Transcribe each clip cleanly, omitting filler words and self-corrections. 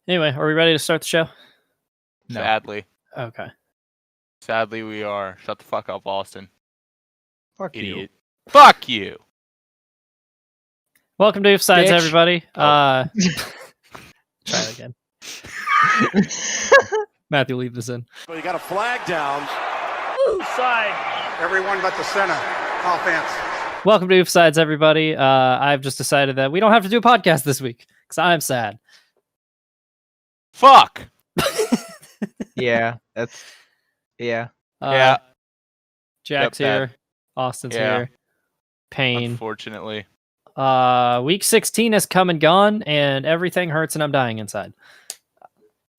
Anyway, are we ready to start the show? No. Sadly. Okay. Sadly, we are. Shut the fuck up, Austin. Fuck Idiot. Fuck you. Welcome to Oofsides, Bitch. everybody. Oh. Try it again. Matthew, leave this in. Well, you got a flag down. Oofside. Everyone but the center. Offense. Welcome to Oofsides, everybody. I've just decided that we don't have to do a podcast this week because I'm sad. Fuck. Yeah, that's... Yeah. Yeah. Jack's Yep, here. Austin's here. Pain. Unfortunately. Week 16 has come and gone, and everything hurts, and I'm dying inside.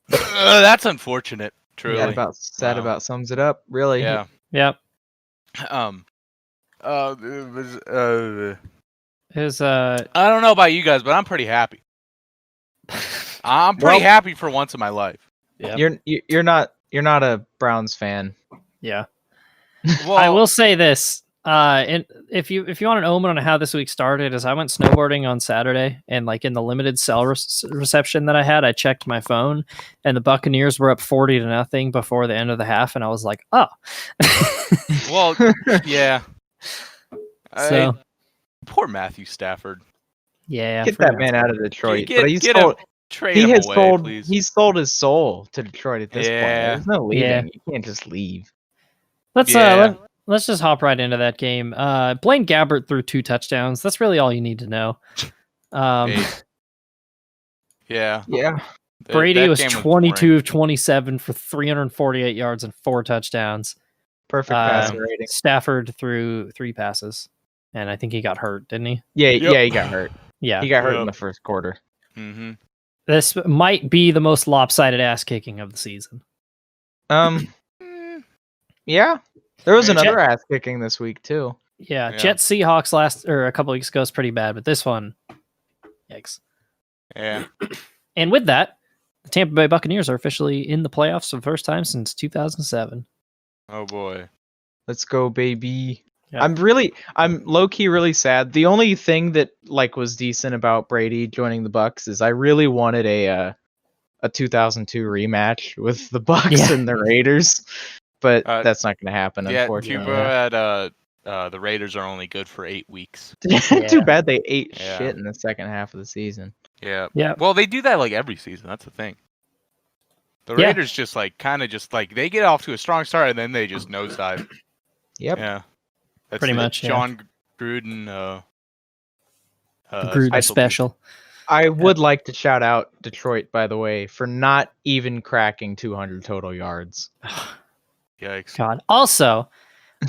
That's unfortunate. Truly. Sad about sums it up. Really. Yeah. Yep. It was, I I don't know about you guys, but I'm pretty happy. I'm pretty happy for once in my life. Yep. You're not a Browns fan. Yeah. Well, I will say this. And if you want an omen on how this week started, is I went snowboarding on Saturday, and like in the limited cell reception that I had, I checked my phone, and the Buccaneers were up 40-0 before the end of the half, and I was like, oh. Well, yeah. So poor Matthew Stafford. yeah, Get that man out of Detroit. Get But him. Trade him away, please. He's sold his soul to Detroit at this point. Yeah. There's no leaving. Yeah. You can't just leave. Let's Yeah. let's just hop right into that game. Blaine Gabbert threw 2 touchdowns. That's really all you need to know. Hey. Yeah. Yeah. Brady That was game 22 of 27 for 348 yards and 4 touchdowns. Perfect passer rating. Stafford threw 3 passes, and I think he got hurt, didn't he? Yeah, Yep. yeah, he got hurt. Yeah. He got hurt Yep. in the first quarter. Mm-hmm. This might be the most lopsided ass kicking of the season. Yeah. There was Yeah, another ass kicking this week too. Yeah, Yeah. Jets Seahawks a couple weeks ago is pretty bad, but this one, yikes. Yeah. And with that, the Tampa Bay Buccaneers are officially in the playoffs for the first time since 2007. Oh boy. Let's go, baby. Yeah. I'm low key really sad. The only thing that was decent about Brady joining the Bucks is I really wanted a 2002 rematch with the Bucks and the Raiders, but that's not going to happen. Yeah. Unfortunately. Too bad. The Raiders are only good for 8 weeks. Too bad they ate Yeah. shit in the second half of the season. Yeah. Yeah. Well, they do that like every season. That's the thing. The Yeah. Raiders just they get off to a strong start and then they just nosedive. Yep. Yeah. That's Pretty the much, yeah. John Gruden. Gruden special. I would like to shout out Detroit, by the way, for not even cracking 200 total yards. Yikes. God. Also,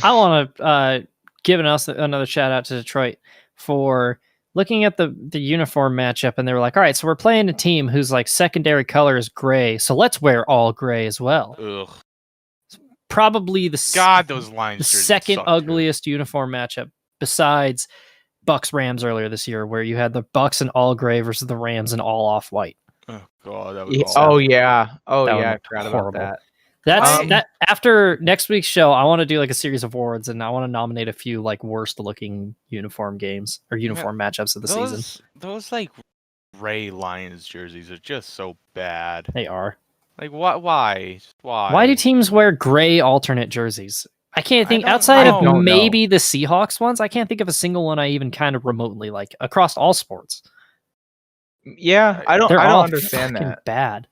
I want to give another shout out to Detroit for looking at the uniform matchup, and they were like, all right, so we're playing a team whose like secondary color is gray, so let's wear all gray as well. Ugh. Probably God, those lines. the jerseys second suck, too. ugliest uniform matchup besides Bucks Rams earlier this year, where you had the Bucks in all gray versus the Rams in all off white. Oh god, that was Yeah. awful. Oh yeah. Oh That yeah. I one forgot horrible. about that. That's that. After next week's show, I want to do like a series of awards, and I want to nominate a few like worst looking uniform games or uniform matchups of the season. Those like Ray Lions jerseys are just so bad. They are. Like what? Why? Why do teams wear gray alternate jerseys? I can't think outside I of don't maybe the Seahawks ones. I can't think of a single one I even kind of remotely like across all sports. Yeah, I don't They're all understand fucking that. bad.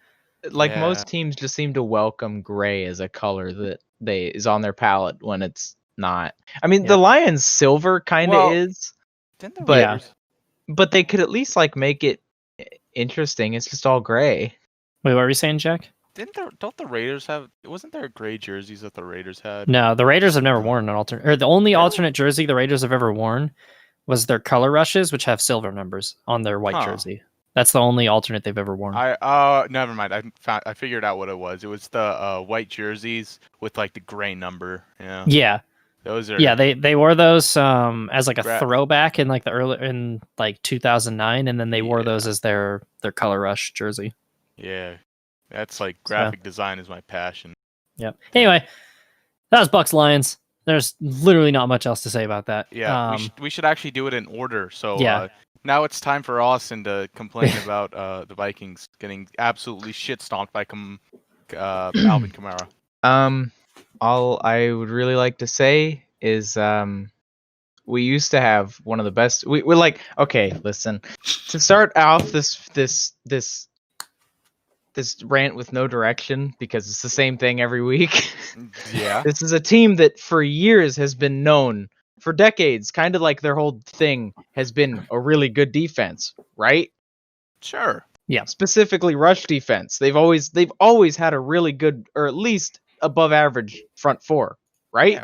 Like Yeah. most teams just seem to welcome gray as a color that is on their palette when it's not. I mean, the Lions silver kind of Well, is, Didn't the but- Raiders? but they could at least like make it interesting. It's just all gray. Wait, what were you saying, Jack? Don't the Raiders have? Wasn't there gray jerseys that the Raiders had? No, the Raiders have never worn an alternate, or the only alternate jersey the Raiders have ever worn was their color rushes, which have silver numbers on their white Huh. jersey. That's the only alternate they've ever worn. Never mind. I figured out what it was. It was the white jerseys with like the gray number. Yeah. Yeah, Those are. yeah, they wore those as like a Gra- throwback in like the early in like 2009, and then they wore Yeah. those as their color rush jersey. Yeah. That's like graphic design is my passion. Yep. Anyway, that was Bucks Lions. There's literally not much else to say about that. Yeah. We should actually do it in order. So Yeah. Now it's time for Austin to complain about the Vikings getting absolutely shit stomped by Alvin Kamara. All I would really like to say is we used to have one of the best. We're like, okay, listen. To start off this rant with no direction, because it's the same thing every week. Yeah. This is a team that for years has been known, for decades, kind of like their whole thing has been a really good defense, right? Sure. Yeah. Specifically rush defense. They've always had a really good, or at least above average front four, right?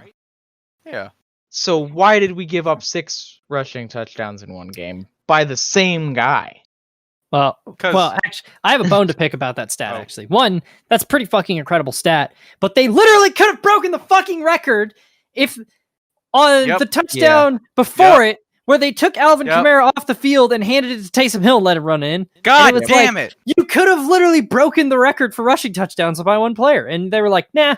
Yeah. So why did we give up 6 rushing touchdowns in one game by the same guy? Well, 'Cause- actually, I have a bone to pick about that stat, Oh. actually. One, that's pretty fucking incredible stat, but they literally could have broken the fucking record if on Yep. the touchdown before it, where they took Alvin Yep. Kamara off the field and handed it to Taysom Hill and let him run in. God was damn like- it. You could have literally broken the record for rushing touchdowns by one player, and they were like, nah.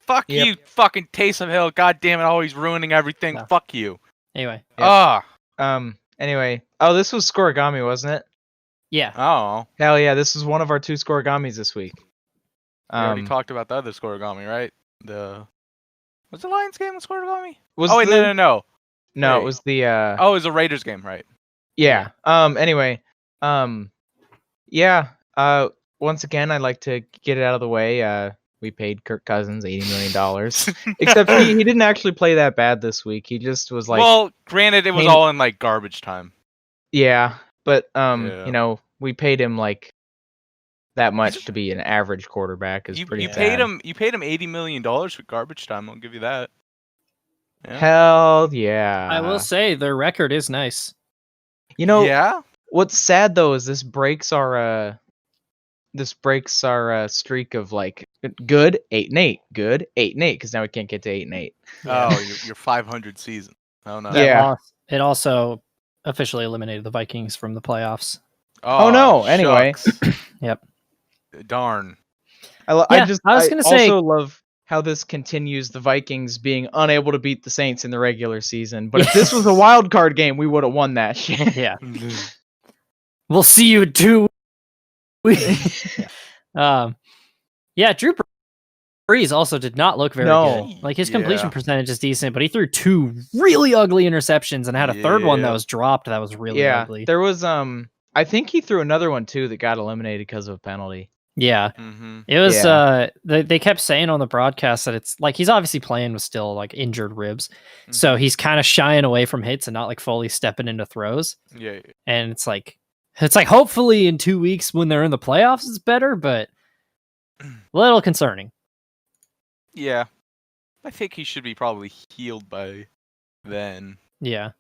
Fuck Yep. you, fucking Taysom Hill. God damn it, always ruining everything. No. Fuck you. Anyway, Yep. Ah. Anyway. Oh, this was Scorigami, wasn't it? yeah. Oh. Hell yeah, this was one of our 2 Scorigamis this week. We already talked about the other Scorigami, right? Was the Lions game with Scorigami? Was Oh wait, the- no. No, it Wait. was the Oh, it was a Raiders game, right? yeah. Anyway, yeah. Once again, I'd like to get it out of the way. We paid Kirk Cousins $80 million. Except he didn't actually play that bad this week. He just was like, well, granted, it was all in like garbage time. yeah. But Yeah. you know, we paid him like that much to be an average quarterback is pretty You bad. paid him $80 million for garbage time. I'll give you that. Yeah. Hell yeah. I will say their record is nice. You know, Yeah. what's sad though is this breaks our streak of like good 8-8, good 8-8, because now we can't get to 8-8. Oh, your 500 season. Oh no. That Yeah. loss, it also officially eliminated the Vikings from the playoffs. Oh, no, anyway. shucks. Yep. Darn. I Yeah, I was gonna say- also love how this continues the Vikings being unable to beat the Saints in the regular season. But if this was a wild card game, we would have won that shit. Yeah. We'll see you in 2 weeks. Yeah, Drew Brees also did not look very No. good. Like his completion Yeah. percentage is decent, but he threw 2 really ugly interceptions and had a third one that Yeah. was dropped that was really ugly. There was I think he threw another one too that got eliminated because of a penalty. Yeah. Mm-hmm. It was Yeah. they kept saying on the broadcast that it's like he's obviously playing with still like injured ribs. So he's kind of shying away from hits and not like fully stepping into throws. Yeah. And it's like hopefully in 2 weeks when they're in the playoffs it's better, but a little concerning. Yeah. I think he should be probably healed by then. Yeah.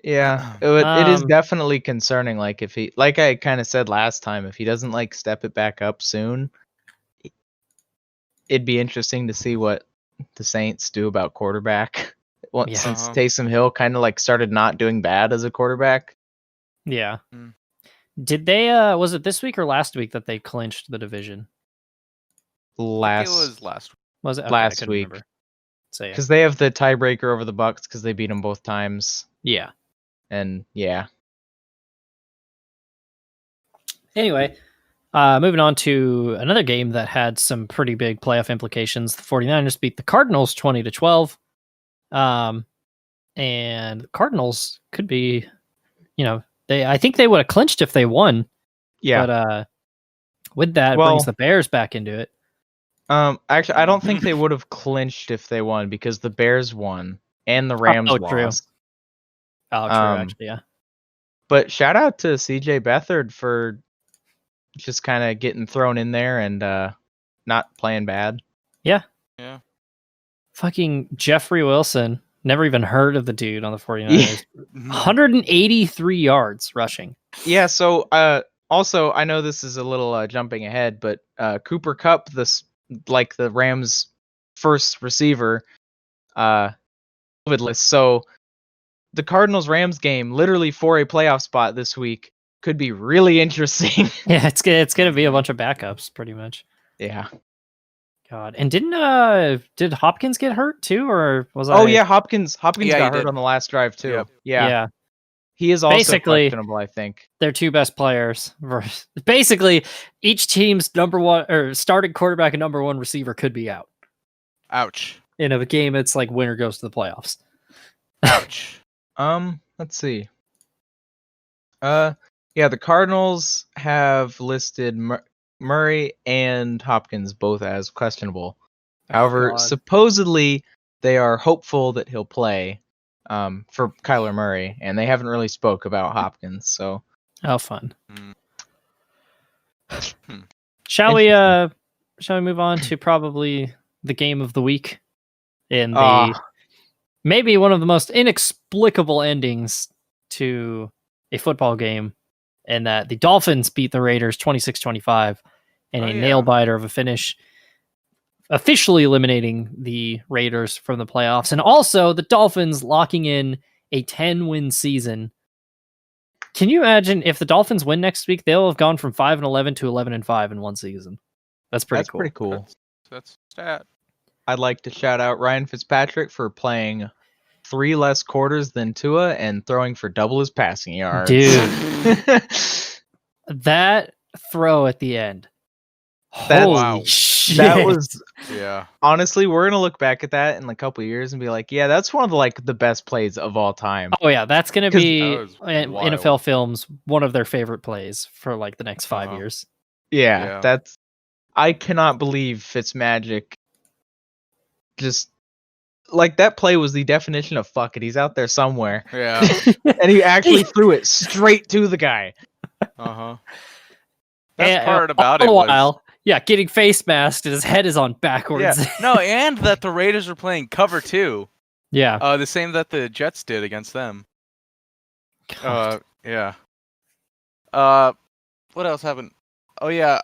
Yeah, it is Um, definitely concerning. Like if he, like I kind of said last time, if he doesn't like step it back up soon, it'd be interesting to see what the Saints do about quarterback. Well, Yeah. since Taysom Hill kind of like started not doing bad as a quarterback. Yeah. Mm. Did they was it this week or last week that they clinched the division? I think Last, it was last. Was it Okay, I Last couldn't week. remember. So yeah. because they have the tiebreaker over the Bucks because they beat them both times, Yeah. and yeah, Anyway, moving on to another game that had some pretty big playoff implications. The 49ers beat the Cardinals 20-12. And the Cardinals could be, I think they would have clinched if they won. yeah. But with that, it Well- brings the Bears back into it. Actually, I don't think they would have clinched if they won because the Bears won and the Rams true. lost. Oh, true, actually, yeah. But shout out to CJ Beathard for just kind of getting thrown in there and not playing bad. Yeah. Fucking Jeffrey Wilson. Never even heard of the dude on the 49ers. 183 yards rushing. Yeah, so also I know this is a little jumping ahead, but Cooper Kupp, the Rams' first receiver, COVID list. So the Cardinals-Rams game, literally for a playoff spot this week, could be really interesting. Yeah, it's gonna be a bunch of backups, pretty much. Yeah. God, and did Hopkins get hurt too, or was Oh I? yeah, Hopkins Yeah, he got hurt did. on the last drive too. Yep. Yeah. Yeah. He is also Basically- questionable, I think. Their two best players. Basically, each team's number one or starting quarterback and number one receiver could be out Ouch. in a game. It's like winner goes to the playoffs. Ouch. Let's see. Yeah, the Cardinals have listed Murray and Hopkins both as questionable. However, God. supposedly they are hopeful that he'll play for Kyler Murray, and they haven't really spoke about Hopkins. So Oh, fun. Hmm. Shall we move on to probably the game of the week in the Ah. maybe one of the most inexplicable endings to a football game, and that the Dolphins beat the Raiders 26-25 in a nail biter of a finish, officially eliminating the Raiders from the playoffs, and also the Dolphins locking in a 10-win season. Can you imagine if the Dolphins win next week? They'll have gone from 5-11 to 11-5 in one season. That's pretty cool. Pretty cool. That's stat. I'd like to shout out Ryan Fitzpatrick for playing 3 less quarters than Tua and throwing for double his passing yards. Dude. That throw at the end. Holy Wow. shit. That was Yeah. honestly, we're gonna look back at that in a couple of years and be like, yeah, that's one of the best plays of all time. Oh yeah, that's gonna 'Cause be that was wild. NFL Films one of their favorite plays for like the next 5 Uh-huh. years. Yeah, Yeah. I cannot believe Fitzmagic just like that play was the definition of fuck it. He's out there somewhere, Yeah. and he actually threw it straight to the guy. Uh-huh. Best And, part all about the it was while, getting face masked and his head is on backwards. Yeah. No, and that the Raiders are playing cover 2. Yeah. The same that the Jets did against them. God. Yeah. What else happened? Oh yeah,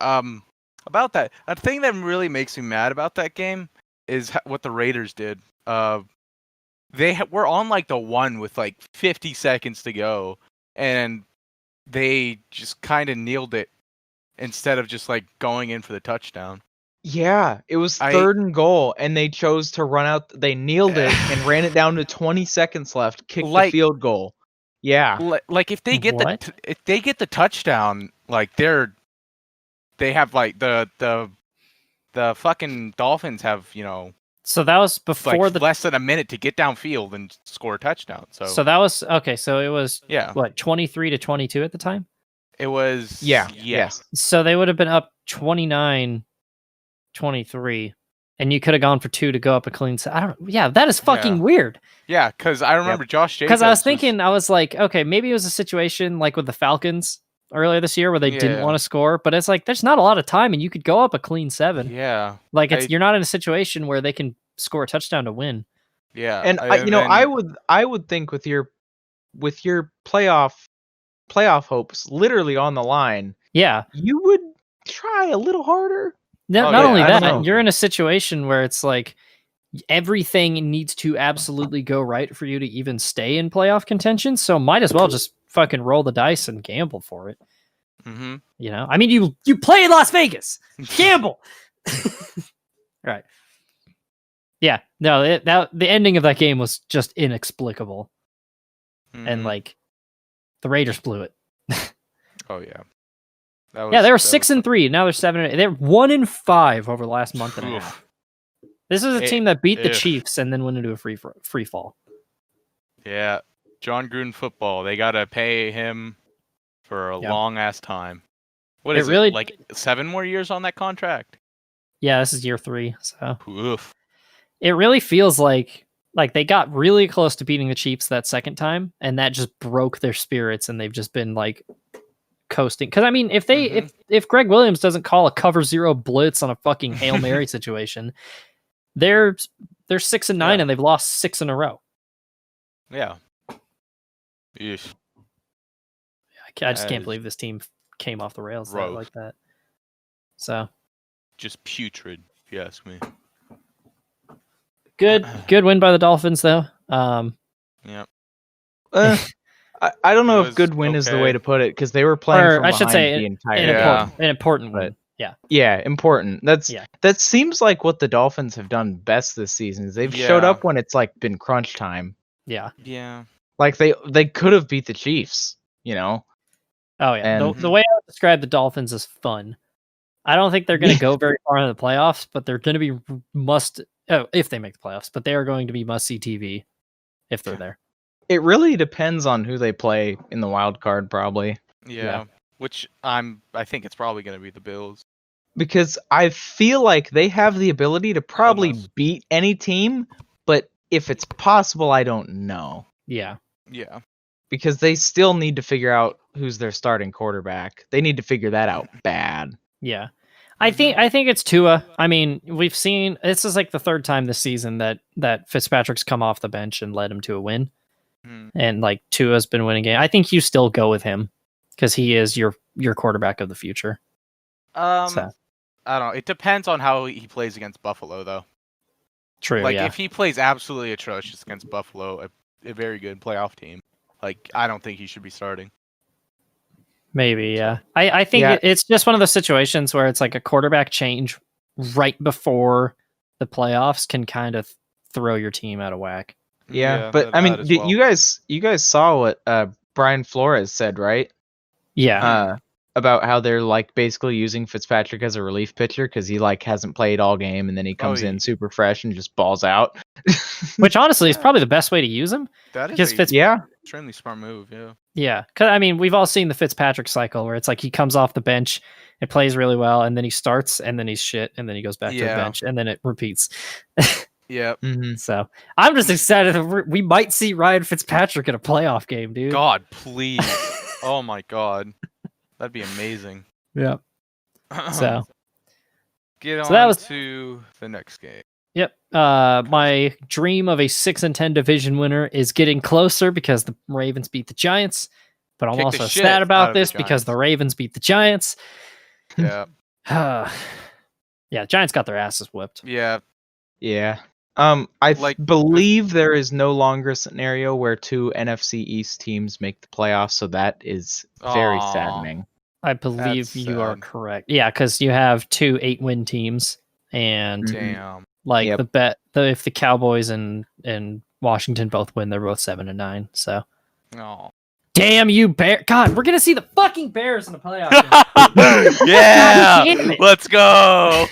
about that. A thing that really makes me mad about that game is what the Raiders did. They were on like the 1 with like 50 seconds to go, and they just kind of kneeled it instead of just like going in for the touchdown. Yeah, it was 3rd and goal, and they chose to run out. They kneeled it and ran it down to 20 seconds left. Kicked the field goal. Yeah, Like if they get What? the touchdown, like they have like the fucking Dolphins have, So that was before like less than a minute to get downfield and score a touchdown. So that was okay. So it was yeah, what 23-22 at the time. it was yes. So they would have been up 29-23, and you could have gone for 2 to go up a clean set. I don't. Yeah, that is fucking weird. Yeah, because I remember Josh Jacobs. Because I was thinking, I was like, okay, maybe it was a situation like with the Falcons earlier this year where they didn't Yeah. want to score, but it's like there's not a lot of time, and you could go up a clean 7. Yeah, Like I- you're not in a situation where they can score a touchdown to win. yeah, And I would think with your playoff hopes literally on the line, Yeah. you would try a little harder. No, Oh, not yeah, only I don't that, know. you're in a situation where it's like everything needs to absolutely go right for you to even stay in playoff contention. So might as well just fucking roll the dice and gamble for it. Mm-hmm. You know, I mean, you play in Las Vegas, gamble. Right. Yeah. No, the ending of that game was just inexplicable, and like the Raiders blew it. oh yeah, Yeah, they were 6-3. Now they're 7. They're 1-5 over the last month and a half. This is a team that beat the Chiefs and then went into a free fall. Yeah, John Gruden football. They gotta pay him for a long ass time. What is it? Like 7 more years on that contract? Yeah, this is year 3. So Oof. it really feels like they got really close to beating the Chiefs that second time, and that just broke their spirits, and they've just been like coasting. Because I mean, if they if Greg Williams doesn't call a cover 0 blitz on a fucking Hail Mary situation, they're 6-9 and they've lost 6 in a row. Yeah. Yeesh. I just can't believe this team came off the rails like that. So Just putrid, if you ask me. good win by the Dolphins though. Yeah. I don't know It if good was win is the okay. way to put it, because they were playing Or from I should behind say the entire Yeah. game. an important win. Yeah. Yeah, important. Yeah. That seems like what the Dolphins have done best this season. Is they've showed Yeah. up when it's like been crunch time. Yeah. Yeah. Like they could have beat the Chiefs, you know. Oh yeah, And the way I would describe the Dolphins is fun. I don't think they're going to go very far in the playoffs, but they're going to be if they make the playoffs. But they are going to be must see TV if they're there. it really depends on who they play in the wild card, probably. Yeah. Which I think it's probably going to be the Bills. Because I feel like they have the ability to probably Almost. beat any team, but if it's possible, I don't know. Yeah. Yeah. Because they still need to figure out who's their starting quarterback. They need to figure that out bad. Yeah. I think it's Tua. I mean, we've seen this is like the third time this season that Fitzpatrick's come off the bench and led him to a win. And like Tua's been winning game. I think you still go with him because he is your quarterback of the future. I don't know. It depends on how he plays against Buffalo, though. True. Like yeah. if he plays absolutely atrocious against Buffalo, a very good playoff team, like I don't think he should be starting. Maybe, yeah. I think it's just one of those situations where it's like a quarterback change right before the playoffs can kind of throw your team out of whack. Yeah, but I mean, you guys saw what Brian Flores said, right? Yeah. About how they're like basically using Fitzpatrick as a relief pitcher because he like hasn't played all game and then he comes in super fresh and just balls out. Which honestly is probably the best way to use him. That is extremely smart move. Yeah. Yeah, because I mean, we've all seen the Fitzpatrick cycle where it's like he comes off the bench, it plays really well, and then he starts, and then he's shit, and then he goes back to the bench, and then it repeats. Yeah. So I'm just excited that we might see Ryan Fitzpatrick in a playoff game, dude. God, please. Oh my God. That'd be amazing. Yeah. So get on to the next game. Yep. My dream of a 6-10 division winner is getting closer because the Ravens beat the Giants. But I'm also sad about this because the Ravens beat the Giants. Yeah. Yeah, Giants got their asses whipped. Yeah. Yeah. I believe there is no longer a scenario where two NFC East teams make the playoffs, so that is very saddening. I believe you are correct. Yeah, because you have 2 8-win teams, and if the Cowboys and Washington both win, they're both 7-9. So, damn you, Bear! God, we're gonna see the fucking Bears in the playoffs. Yeah, let's go!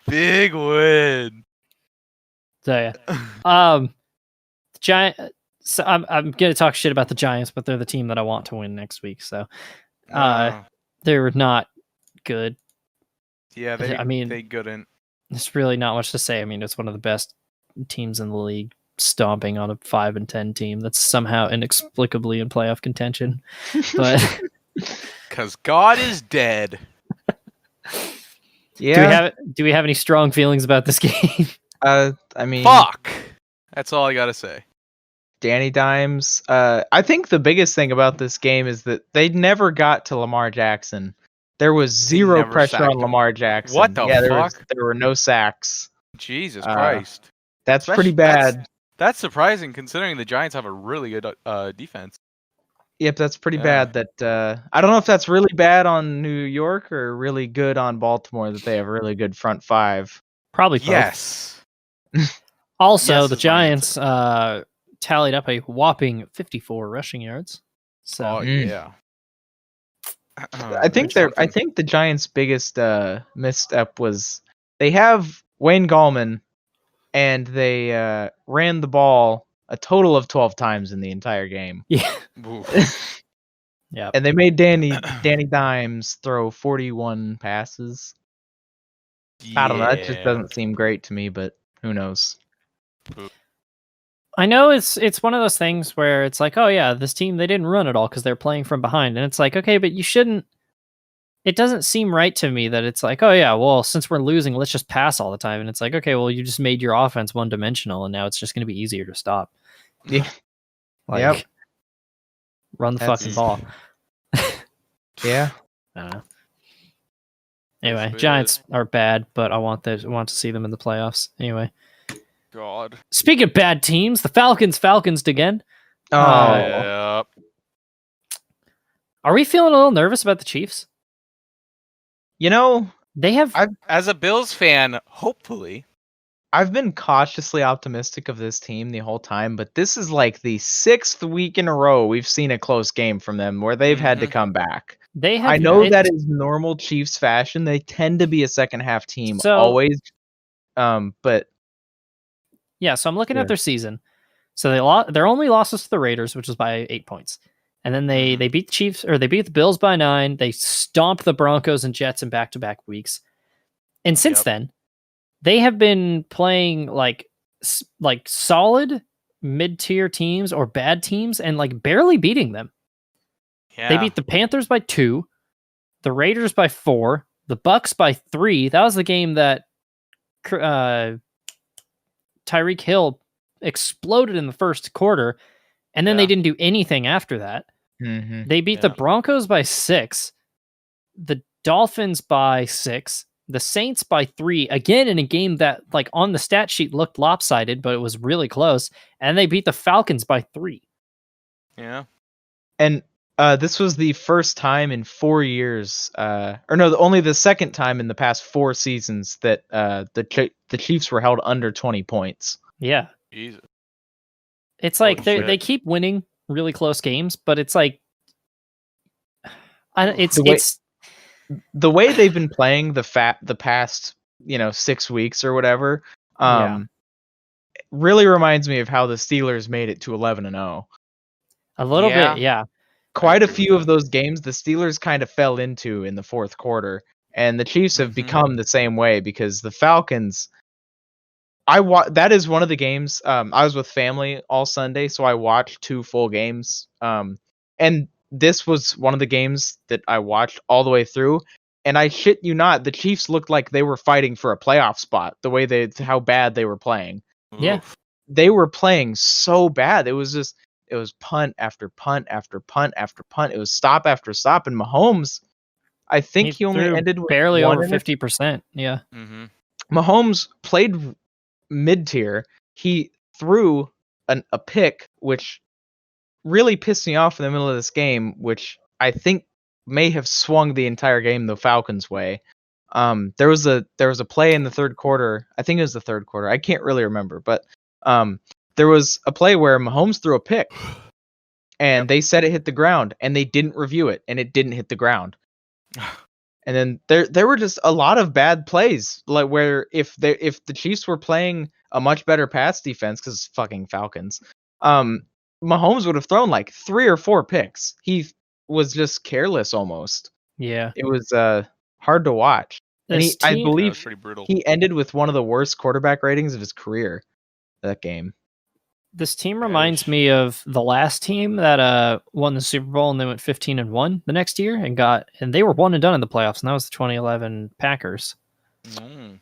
Big win. So yeah, Giant. So I'm gonna talk shit about the Giants, but they're the team that I want to win next week. So, they're not good. Yeah, they couldn't. There's really not much to say. I mean, it's one of the best teams in the league, stomping on a 5-10 team that's somehow inexplicably in playoff contention. But because God is dead. Yeah. Do we have any strong feelings about this game? I mean, fuck. That's all I gotta say. Danny Dimes. I think the biggest thing about this game is that they never got to Lamar Jackson. There was zero pressure on Lamar Jackson. What the fuck? There were no sacks. Jesus Christ. That's pretty bad. That's surprising considering the Giants have a really good defense. Yep, that's pretty bad. That I don't know if that's really bad on New York or really good on Baltimore that they have a really good front five. Probably both. Yes. Also, the Giants tallied up a whopping 54 rushing yards. So yeah. I think the Giants' biggest misstep was they have Wayne Gallman, and they ran the ball a total of 12 times in the entire game. Yeah. Yeah. And they made Danny Dimes throw 41 passes. Yeah. I don't know. That just doesn't seem great to me, but who knows? I know it's one of those things where it's like, oh yeah, this team, they didn't run at all because they're playing from behind. And it's like, okay, but you shouldn't. It doesn't seem right to me that it's like, oh yeah, well, since we're losing, let's just pass all the time. And it's like, okay, well, you just made your offense one-dimensional, and now it's just going to be easier to stop. Yeah. Run the fucking ball. Yeah. I don't know. Anyway, Giants are bad, but I want to see them in the playoffs. Anyway. God. Speaking of bad teams, the Falcons again. Yeah. Are we feeling a little nervous about the Chiefs? You know, they have. As a Bills fan, hopefully. I've been cautiously optimistic of this team the whole time, but this is like the 6th week in a row we've seen a close game from them where they've had to come back. They have. I know that is normal Chiefs fashion. They tend to be a second half team always. But yeah, so I'm looking at their season. So their only losses to the Raiders, which was by 8 points. And then they beat the Chiefs, or they beat the Bills by 9. They stomped the Broncos and Jets in back-to-back weeks. And since then, they have been playing like solid mid-tier teams or bad teams and like barely beating them. Yeah. They beat the Panthers by 2, the Raiders by 4, the Bucks by 3. That was the game that Tyreek Hill exploded in the first quarter, and then they didn't do anything after that. They beat the Broncos by 6, the Dolphins by 6, the Saints by 3, again in a game that like on the stat sheet looked lopsided, but it was really close, and they beat the Falcons by 3. Yeah. And this was the first time in 4 years, only the second time in the past 4 seasons that the Chiefs were held under 20 points. Yeah. Jesus. It's like they keep winning really close games, but it's like the way they've been playing the past 6 weeks or whatever really reminds me of how the Steelers made it to 11-0. A little bit, yeah. Quite a few of those games the Steelers kind of fell into in the fourth quarter, and the Chiefs have become the same way because the Falcons. That is one of the games. I was with family all Sunday, so I watched 2 full games. And this was one of the games that I watched all the way through. And I shit you not, the Chiefs looked like they were fighting for a playoff spot. The way how bad they were playing. Yeah, they were playing so bad. It was punt after punt after punt after punt. It was stop after stop. And Mahomes, I think he only ended with barely over 50%. Yeah. Mahomes played mid-tier. He threw a pick, which really pissed me off in the middle of this game, which I think may have swung the entire game the Falcons' way. There was a play in the third quarter. I think it was the third quarter. I can't really remember, but there was a play where Mahomes threw a pick, and they said it hit the ground, and they didn't review it, and it didn't hit the ground. And then there were just a lot of bad plays, like where if the Chiefs were playing a much better pass defense, because fucking Falcons, Mahomes would have thrown like 3 or 4 picks. He was just careless almost. Yeah, it was hard to watch. And I believe he ended with one of the worst quarterback ratings of his career that game. This team reminds me of the last team that won the Super Bowl and they went 15-1 the next year and they were 1 and done in the playoffs, and that was the 2011 Packers. I'm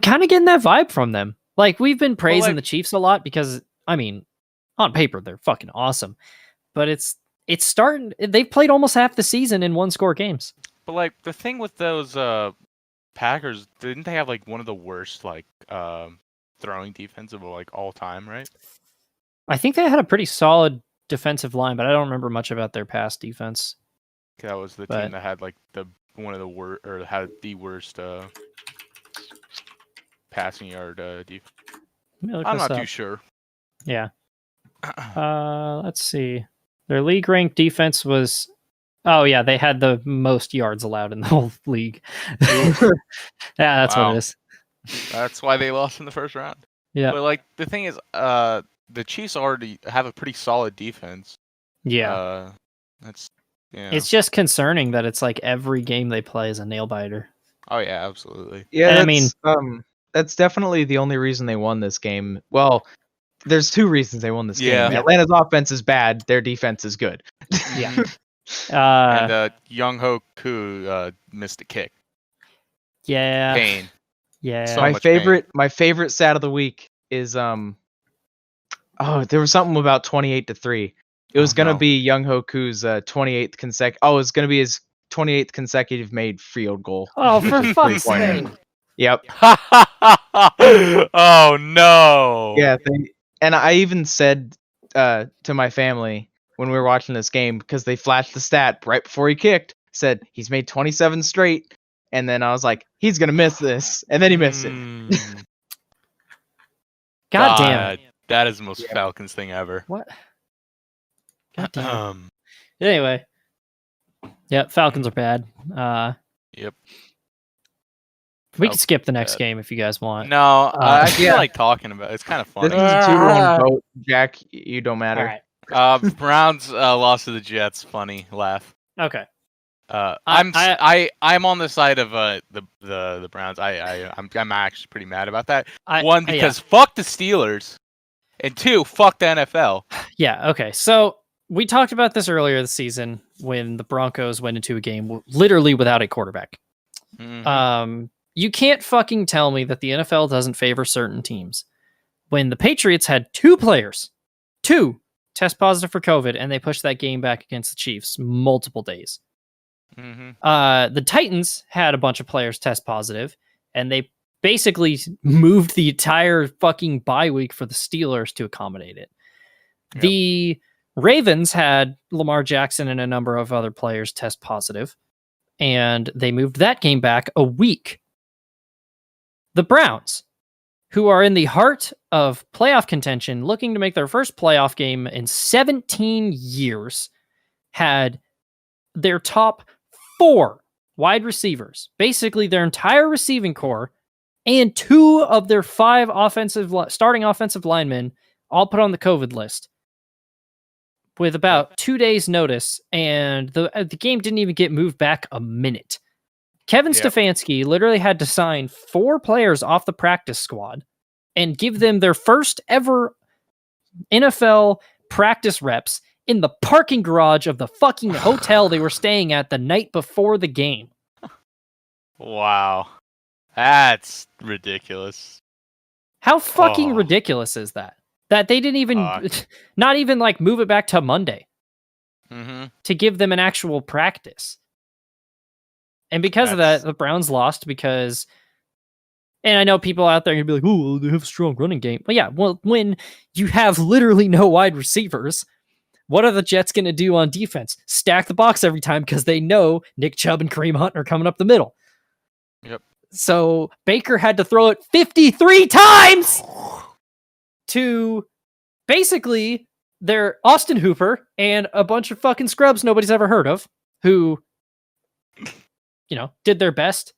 kind of getting that vibe from them. Like, we've been praising the Chiefs a lot because, I mean, on paper they're fucking awesome, but it's starting. They've played almost half the season in 1-score games. But like the thing with those Packers, didn't they have like one of the worst throwing defense of like all time, right? I think they had a pretty solid defensive line, but I don't remember much about their pass defense. That was the team that had like one of the worst, or had the worst passing yard defense. I'm not too sure. Yeah. Let's see. Their league ranked defense was. Oh yeah, they had the most yards allowed in the whole league. Yeah, that's what it is. That's why they lost in the first round. Yeah. But like the thing is, the Chiefs already have a pretty solid defense. Yeah. That's It's just concerning that it's like every game they play is a nail biter. Oh yeah, absolutely. Yeah, I mean, that's definitely the only reason they won this game. Well, there's 2 reasons they won this game. Atlanta's offense is bad. Their defense is good. Yeah. And Young Ho Koo missed a kick. Yeah. Pain. Yeah. So my favorite stat of the week is there was something about 28-3. It was gonna be Young Ho Koo's 28th consecutive. Oh, it's gonna be his 28th consecutive made field goal. Oh, for fuck's sake! Yep. Oh no. Yeah, and I even said to my family when we were watching this game, because they flashed the stat right before he kicked, said he's made 27 straight, and then I was like, he's gonna miss this, and then he missed it. God damn it. That is the most Falcons thing ever. What? God damn it. Anyway. Yeah, Falcons are bad. Yep. We can skip the next game if you guys want. No, I feel like talking about it. It's kind of funny. This is a 2-1 vote. Jack, you don't matter. All right. Browns lost to the Jets. Funny laugh. Okay. I'm on the side of the Browns. I'm actually pretty mad about that. One, because fuck the Steelers, and two, fuck the NFL. Yeah. Okay. So we talked about this earlier this season when the Broncos went into a game literally without a quarterback. Mm-hmm. You can't fucking tell me that the NFL doesn't favor certain teams. When the Patriots had two test positive for COVID, and they pushed that game back against the Chiefs multiple days. Mm-hmm. The Titans had a bunch of players test positive, and they basically moved the entire fucking bye week for the Steelers to accommodate it. Yep. The Ravens had Lamar Jackson and a number of other players test positive, and they moved that game back a week. The Browns, who are in the heart of playoff contention, looking to make their first playoff game in 17 years, had their top 4 wide receivers, basically their entire receiving core, and 2 of their 5 starting offensive linemen all put on the COVID list with about 2 days notice, and the game didn't even get moved back a minute. Kevin Stefanski literally had to sign 4 players off the practice squad and give them their first ever NFL practice reps in the parking garage of the fucking hotel they were staying at the night before the game. Wow. That's ridiculous. How fucking ridiculous is that? That they didn't even, not even like move it back to Monday to give them an actual practice. And because of that, the Browns lost because, and I know people out there are going to be like, oh, they have a strong running game. Well, yeah, when you have literally no wide receivers, what are the Jets going to do on defense? Stack the box every time because they know Nick Chubb and Kareem Hunt are coming up the middle. Yep. So Baker had to throw it 53 times to basically their Austin Hooper and a bunch of fucking scrubs nobody's ever heard of who, did their best.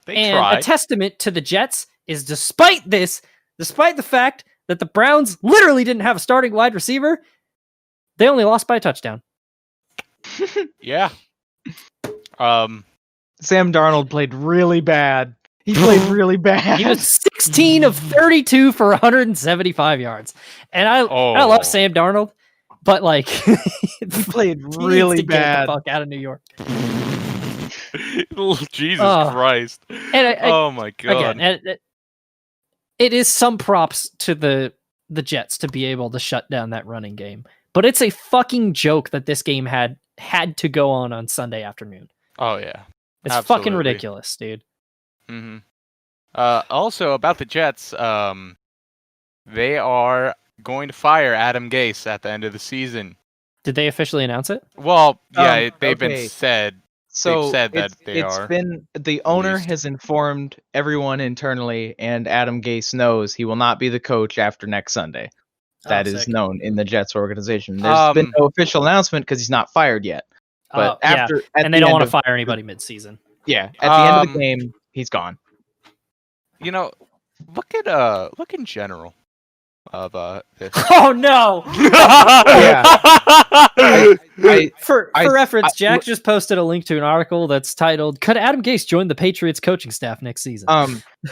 They tried. A testament to the Jets is despite the fact that the Browns literally didn't have a starting wide receiver, they only lost by a touchdown. Yeah. Sam Darnold played really bad. He played really bad. He was 16 of 32 for 175 yards. And I love Sam Darnold, but he played really bad. Get the fuck out of New York. Jesus Christ. And oh my God. Again, it is some props to the Jets to be able to shut down that running game. But it's a fucking joke that this game had to go on Sunday afternoon. Oh yeah. It's Absolutely. Fucking ridiculous, dude. Mm-hmm. Also about the Jets, they are going to fire Adam Gase at the end of the season. Did they officially announce it? Well, yeah, they've been said. So they've said that it's been the owner has informed everyone internally, and Adam Gase knows he will not be the coach after next Sunday. That is known in the Jets organization. There's been no official announcement because he's not fired yet. But and they don't want to fire anybody mid-season. Yeah, at the end of the game, he's gone. Look in general of this. Oh no! For reference, Jack just posted a link to an article that's titled "Could Adam Gase join the Patriots coaching staff next season?"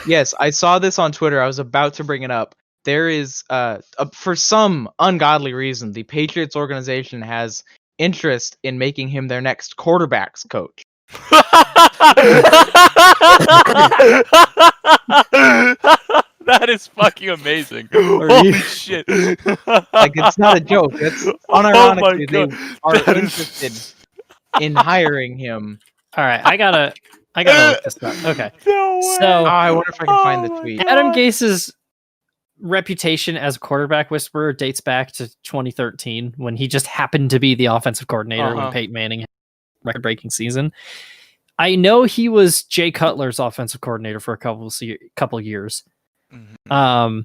Yes, I saw this on Twitter. I was about to bring it up. There is, for some ungodly reason, the Patriots organization has interest in making him their next quarterbacks coach. That is fucking amazing. Holy shit. It's not a joke. That's unironically they are interested in hiring him. All right, I gotta look this up. Okay. No way. So I wonder if I can find the tweet. Adam Gase's reputation as a quarterback whisperer dates back to 2013 when he just happened to be the offensive coordinator when Peyton Manning had a record-breaking season. I know he was Jay Cutler's offensive coordinator for a couple years. Mm-hmm.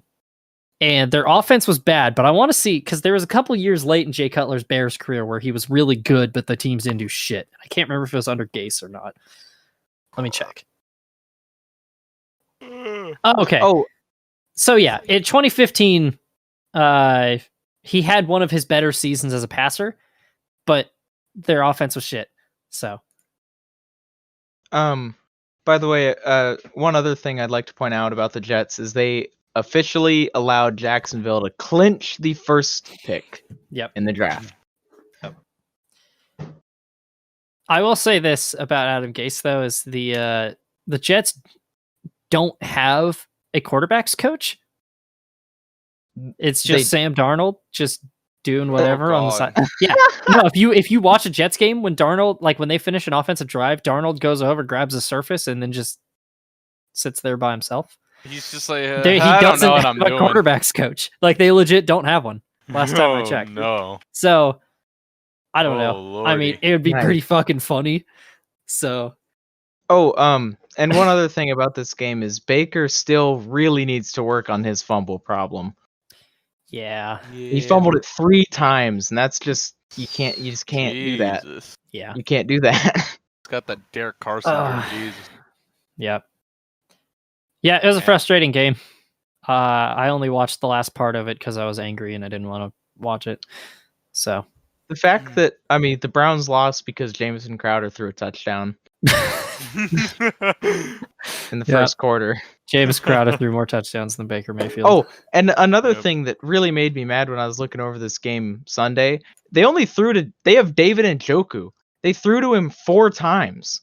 and their offense was bad. But I want to see, because there was a couple years late in Jay Cutler's Bears career where he was really good, but the teams didn't do shit. I can't remember if it was under Gase or not. Let me check. Oh, okay. Oh, So yeah, in 2015, he had one of his better seasons as a passer, but their offense was shit. So, by the way, one other thing I'd like to point out about the Jets is they officially allowed Jacksonville to clinch the first pick in the draft. I will say this about Adam Gase though, is the Jets don't have a quarterbacks coach. It's just Sam Darnold just doing whatever on the side. Yeah. No, if you watch a Jets game, when Darnold, like when they finish an offensive drive, Darnold goes over, grabs the surface, and then just sits there by himself. He's just like, he I don't doesn't know what have I'm a doing. quarterbacks coach. Like they legit don't have one. Last time I checked. No. So I don't know. Lordy. I mean, it would be pretty fucking funny. So. Oh, and one other thing about this game is Baker still really needs to work on his fumble problem. Yeah. He fumbled it 3 times, and that's just you just can't do that. Yeah. You can't do that. It's got that Derek Carson. Jesus. Yep. Yeah, it was a frustrating game. I only watched the last part of it because I was angry and I didn't want to watch it. So the fact that the Browns lost because Jamison Crowder threw a touchdown in the first quarter. James Crowder threw more touchdowns than Baker Mayfield. Oh, and another thing that really made me mad when I was looking over this game Sunday, they have David Njoku. They threw to him 4 times.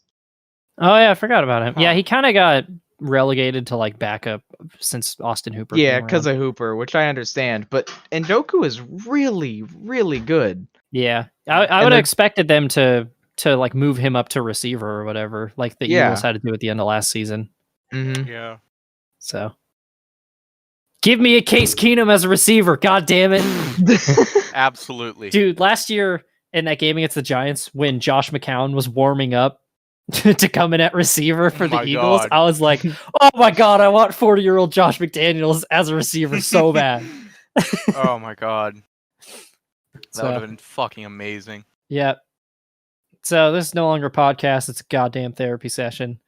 Oh yeah, I forgot about him. Huh. Yeah, he kind of got relegated to like backup since Austin Hooper. Yeah, because of Hooper, which I understand. But Njoku is really, really good. Yeah, I would have expected them to like move him up to receiver or whatever, like the Eagles had to do at the end of last season. Mm-hmm. Yeah. So, give me a Case Keenum as a receiver. God damn it! Absolutely, dude. Last year in that game against the Giants, when Josh McCown was warming up to come in at receiver for the Eagles, I was like, "Oh my god, I want 40-year-old Josh McDaniels as a receiver so bad." Oh my god, that would have been fucking amazing. Yeah. So this is no longer a podcast; it's a goddamn therapy session.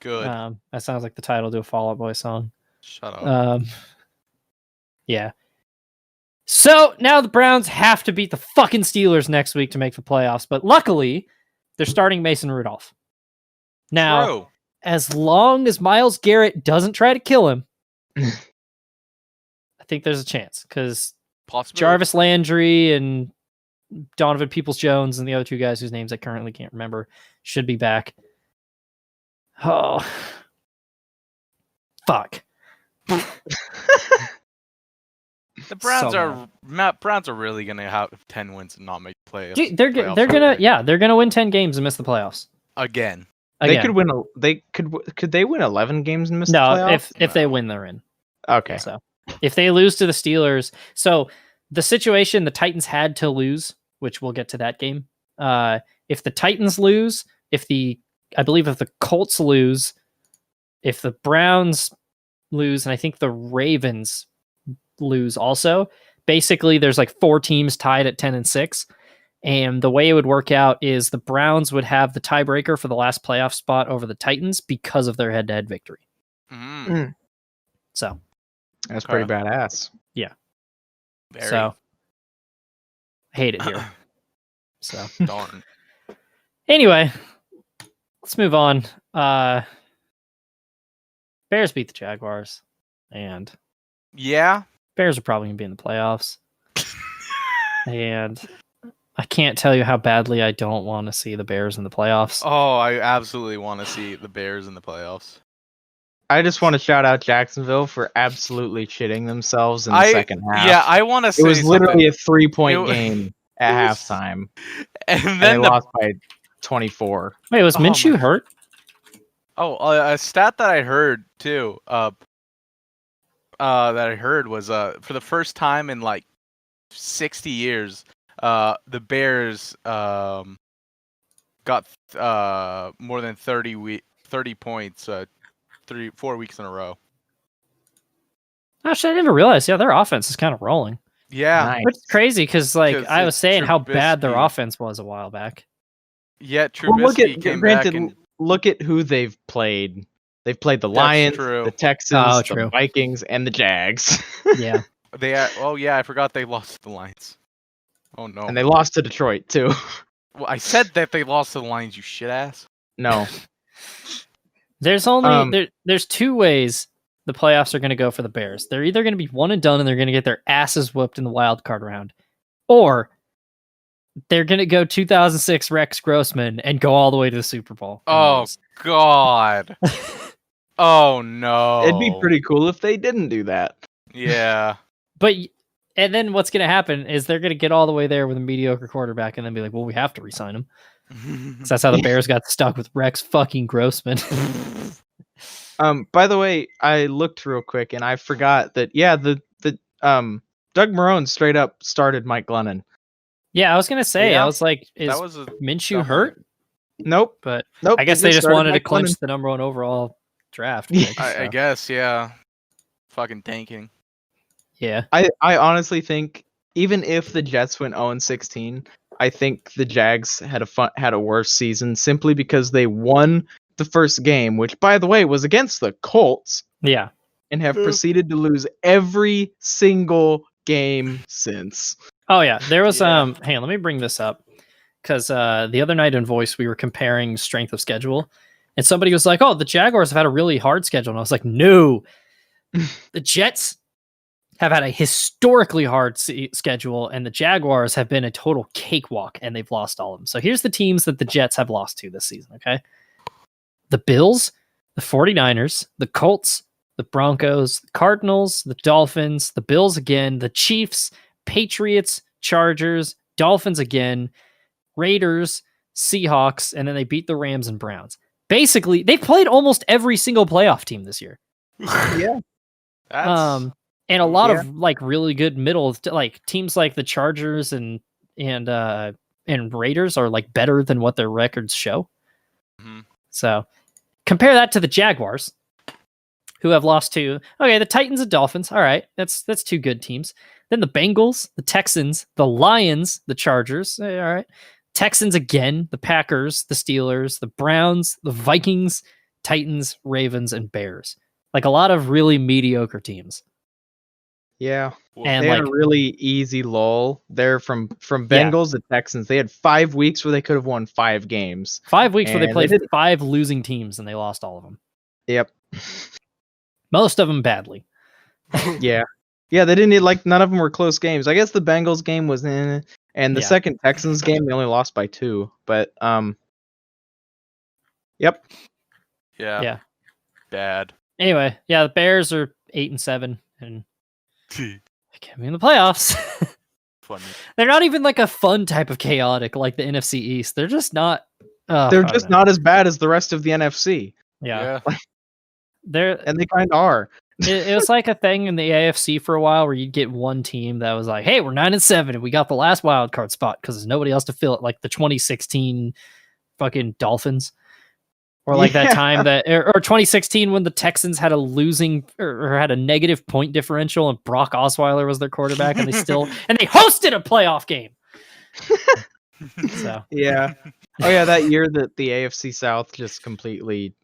Good. That sounds like the title to a Fall Out Boy song. Shut up. Yeah. So now the Browns have to beat the fucking Steelers next week to make the playoffs, but luckily they're starting Mason Rudolph. Now, as long as Myles Garrett doesn't try to kill him, I think there's a chance because Jarvis Landry and Donovan Peoples-Jones and the other 2 guys whose names I currently can't remember should be back. Oh, fuck. The Browns are really gonna have 10 wins and not make the playoffs. Dude, they're gonna win 10 games and miss the playoffs again. They could win. Could they win 11 games and miss the playoffs? If they win, they're in. Okay. So if they lose to the Steelers, so the situation the Titans had to lose, which we'll get to that game. If the Titans lose, if the Colts lose, if the Browns lose, and I think the Ravens lose also, basically there's like 4 teams tied at 10-6. And the way it would work out is the Browns would have the tiebreaker for the last playoff spot over the Titans because of their head-to-head victory. Mm. So that's pretty badass. Yeah. Very. So hate it here. So darn. Anyway, let's move on. Bears beat the Jaguars, and Bears are probably gonna be in the playoffs. And I can't tell you how badly I don't want to see the Bears in the playoffs. Oh, I absolutely want to see the Bears in the playoffs. I just want to shout out Jacksonville for absolutely shitting themselves in the second half. Yeah, I want to say it was literally a 3-point game at halftime, and then they lost by 24. Wait, was Minshew hurt? Oh, a stat that I heard too. That I heard was for the first time in like 60 years, the Bears got more than 30 points 4 weeks in a row. Actually, I didn't even realize. Yeah, their offense is kind of rolling. Yeah. Nice. Which is crazy because, like, 'Cause I was it's saying how bad their Trubisky. offense was a while back. Yeah, Well, Trubisky came back and look at who they've played. They've played the That's Lions, true. the Texans, Oh, the true. Vikings, and the Jags. Yeah. oh yeah, I forgot they lost to the Lions. Oh no. And they lost to Detroit too. Well, I said that they lost to the Lions, you shit ass. No. There's only there's two ways the playoffs are going to go for the Bears. They're either going to be one and done and they're going to get their asses whooped in the wild card round, or they're going to go 2006 Rex Grossman and go all the way to the Super Bowl. Oh God. Oh no. It'd be pretty cool if they didn't do that. Yeah. And then what's going to happen is they're going to get all the way there with a mediocre quarterback and then be like, well, we have to re-sign him. Because that's how the Bears got stuck with Rex fucking Grossman. By the way, I looked real quick and I forgot that Doug Marrone straight up started Mike Glennon. Yeah, I was going to say, Yeah. I was like, is That was a Minshew dumb hurt? Nope. But Nope. I guess they just started wanted to Mike clinch Glennon. the number one overall draft. Yeah. pick, I so, guess, yeah. Fucking tanking. yeah. I honestly think even if the Jets went 0-16, I think the Jags had a worse season simply because they won the first game, which by the way was against the Colts, Yeah. and have proceeded to lose every single game since. Oh yeah, there was Yeah. Hang on, let me bring this up because the other night in Voice we were comparing strength of schedule, and somebody was like, "Oh, the Jaguars have had a really hard schedule," and I was like, "No, the Jets have had a historically hard schedule, and the Jaguars have been a total cakewalk, and they've lost all of them." So here's the teams that the Jets have lost to this season. Okay, the Bills, the 49ers, the Colts, the Broncos, the Cardinals, the Dolphins, the Bills again, the Chiefs, Patriots, Chargers, Dolphins again, Raiders, Seahawks, and then they beat the Rams and Browns. Basically, they played almost every single playoff team this year. Yeah. That's And a lot Yeah. of like really good middle, like teams like the Chargers and Raiders are like better than what their records show. Mhm. So compare that to the Jaguars, who have lost to the Titans and Dolphins. All right, that's two good teams. Then the Bengals, the Texans, the Lions, the Chargers. All right, Texans again, the Packers, the Steelers, the Browns, the Vikings, Titans, Ravens, and Bears. Like a lot of really mediocre teams. Yeah. And They like had a really easy lull there from Bengals to Texans. They had 5 weeks where they could have won 5 games. 5 weeks where they and played they did- 5 losing teams and they lost all of them. Yep. Most of them badly. Yeah. Yeah, they didn't like none of them were close games. I guess the Bengals game was and the Yeah. second Texans game they only lost by 2. But yep. yeah. Bad. Anyway, yeah, the Bears are 8-7 and I mean the playoffs. Funny. They're not even like a fun type of chaotic like the NFC East. They're just not. They're just not as bad as the rest of the NFC. Yeah, Yeah. they're. And they kind of are. It was like a thing in the AFC for a while where you'd get one team that was like, "Hey, we're 9-7 and we got the last wild card spot because there's nobody else to fill it." Like the 2016 fucking Dolphins, or like that time or 2016 when the Texans had a losing or had a negative point differential and Brock Osweiler was their quarterback and they hosted a playoff game. So Yeah. Oh yeah, that year that the AFC South just completely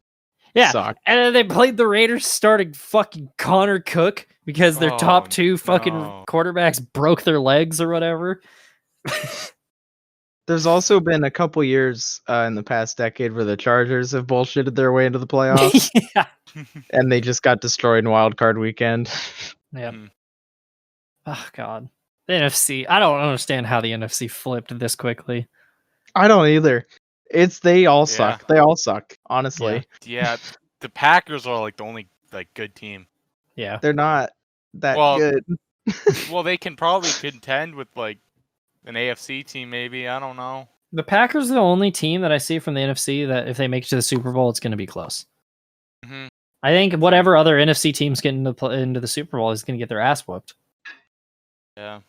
sucked. and then they played the Raiders starting fucking Connor Cook because their top 2 fucking quarterbacks broke their legs or whatever. There's also been a couple years in the past decade where the Chargers have bullshitted their way into the playoffs, Yeah. and they just got destroyed in Wild Card Weekend. Yeah. Mm. Oh god. The NFC. I don't understand how the NFC flipped this quickly. I don't either. They all Yeah. suck. They all suck, honestly. Yeah. The Packers are like the only like good team. Yeah. They're not that Well, good. Well, they can probably contend with like an AFC team, maybe. I don't know. The Packers are the only team that I see from the NFC that if they make it to the Super Bowl, it's going to be close. Mhm. I think whatever other NFC teams get into the Super Bowl is going to get their ass whooped. Yeah.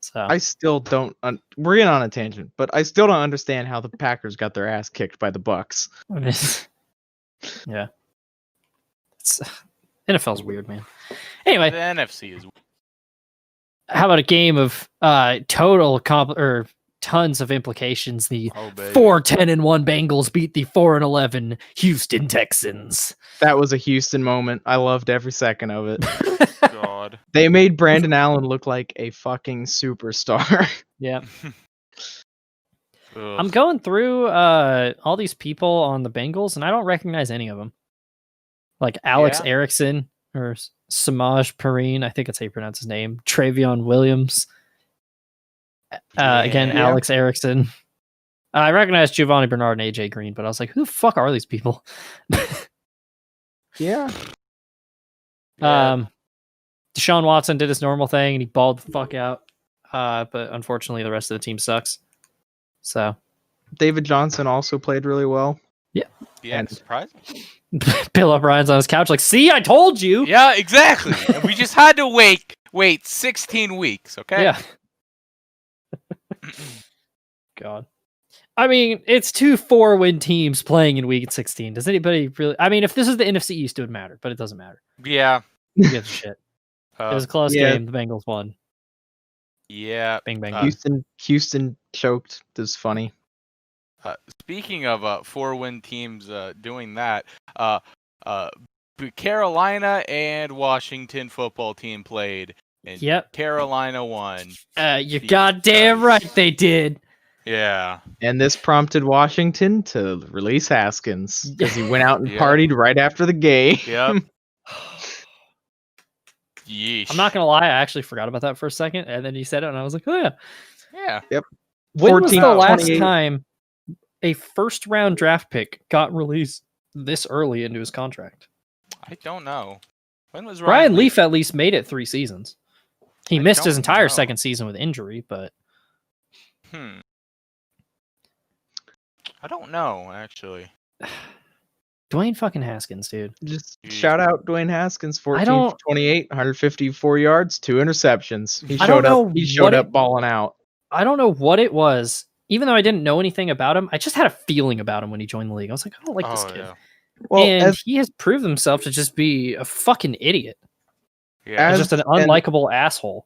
So I still don't. We're getting on a tangent, but I still don't understand how the Packers got their ass kicked by the Bucks. yeah. NFL's weird, man. Anyway. Anyway, The NFC is. how about a game of or tons of implications? The Oh, baby. 4-10-1 Bengals beat the 4-11 Houston Texans. That was a Houston moment. I loved every second of it. God. They made Brandon Allen look like a fucking superstar. Yeah. Ugh. I'm going through all these people on the Bengals, and I don't recognize any of them. Like Alex Yeah? Erickson or Samaj Perine, I think that's how you pronounce his name. Travion Williams. Again, Yeah. Alex Erickson. I recognize Giovanni Bernard and AJ Green, but I was like, who the fuck are these people? Yeah. Yeah. Deshaun Watson did his normal thing and he balled the fuck out. But unfortunately, the rest of the team sucks. So David Johnson also played really well. Yeah, And- surprising. Bill O'Brien's on his couch like, see, I told you. Yeah, exactly. And we just had to wait 16 weeks, okay? Yeah. God. I mean, it's 2 4-win teams playing in week 16. Does anybody really? I mean, if this is the NFC East, it would matter, but it doesn't matter. Yeah. Who gives a shit? It was a close yeah. game. The Bengals won. Yeah. Bing, bang, Houston choked. It was funny. Speaking of 4-win teams doing that, Carolina and Washington football team played, and Yep. Carolina won. You're Jesus goddamn Christ. right they did. Yeah. And this prompted Washington to release Haskins because he went out and Yep. partied right after the game. Yep. Yeesh. I'm not gonna lie, I actually forgot about that for a second, and then you said it, and I was like, oh yeah. Yeah. When was the 14, last 28. time a first-round draft pick got released this early into his contract? I don't know. When was Ryan Leaf at least made it 3 seasons. He I missed his don't entire know. second season with injury, but I don't know, actually. Dwayne fucking Haskins, dude. Just Jeez. shout out Dwayne Haskins, 14 don't- for 28, 154 yards, 2 interceptions. He I showed don't up. know He what showed up it- balling out. I don't know what it was. Even though I didn't know anything about him, I just had a feeling about him when he joined the league. I was like, I don't like this kid. Yeah. Well, And he has proved himself to just be a fucking idiot. Yeah. As- Just an and- unlikable asshole.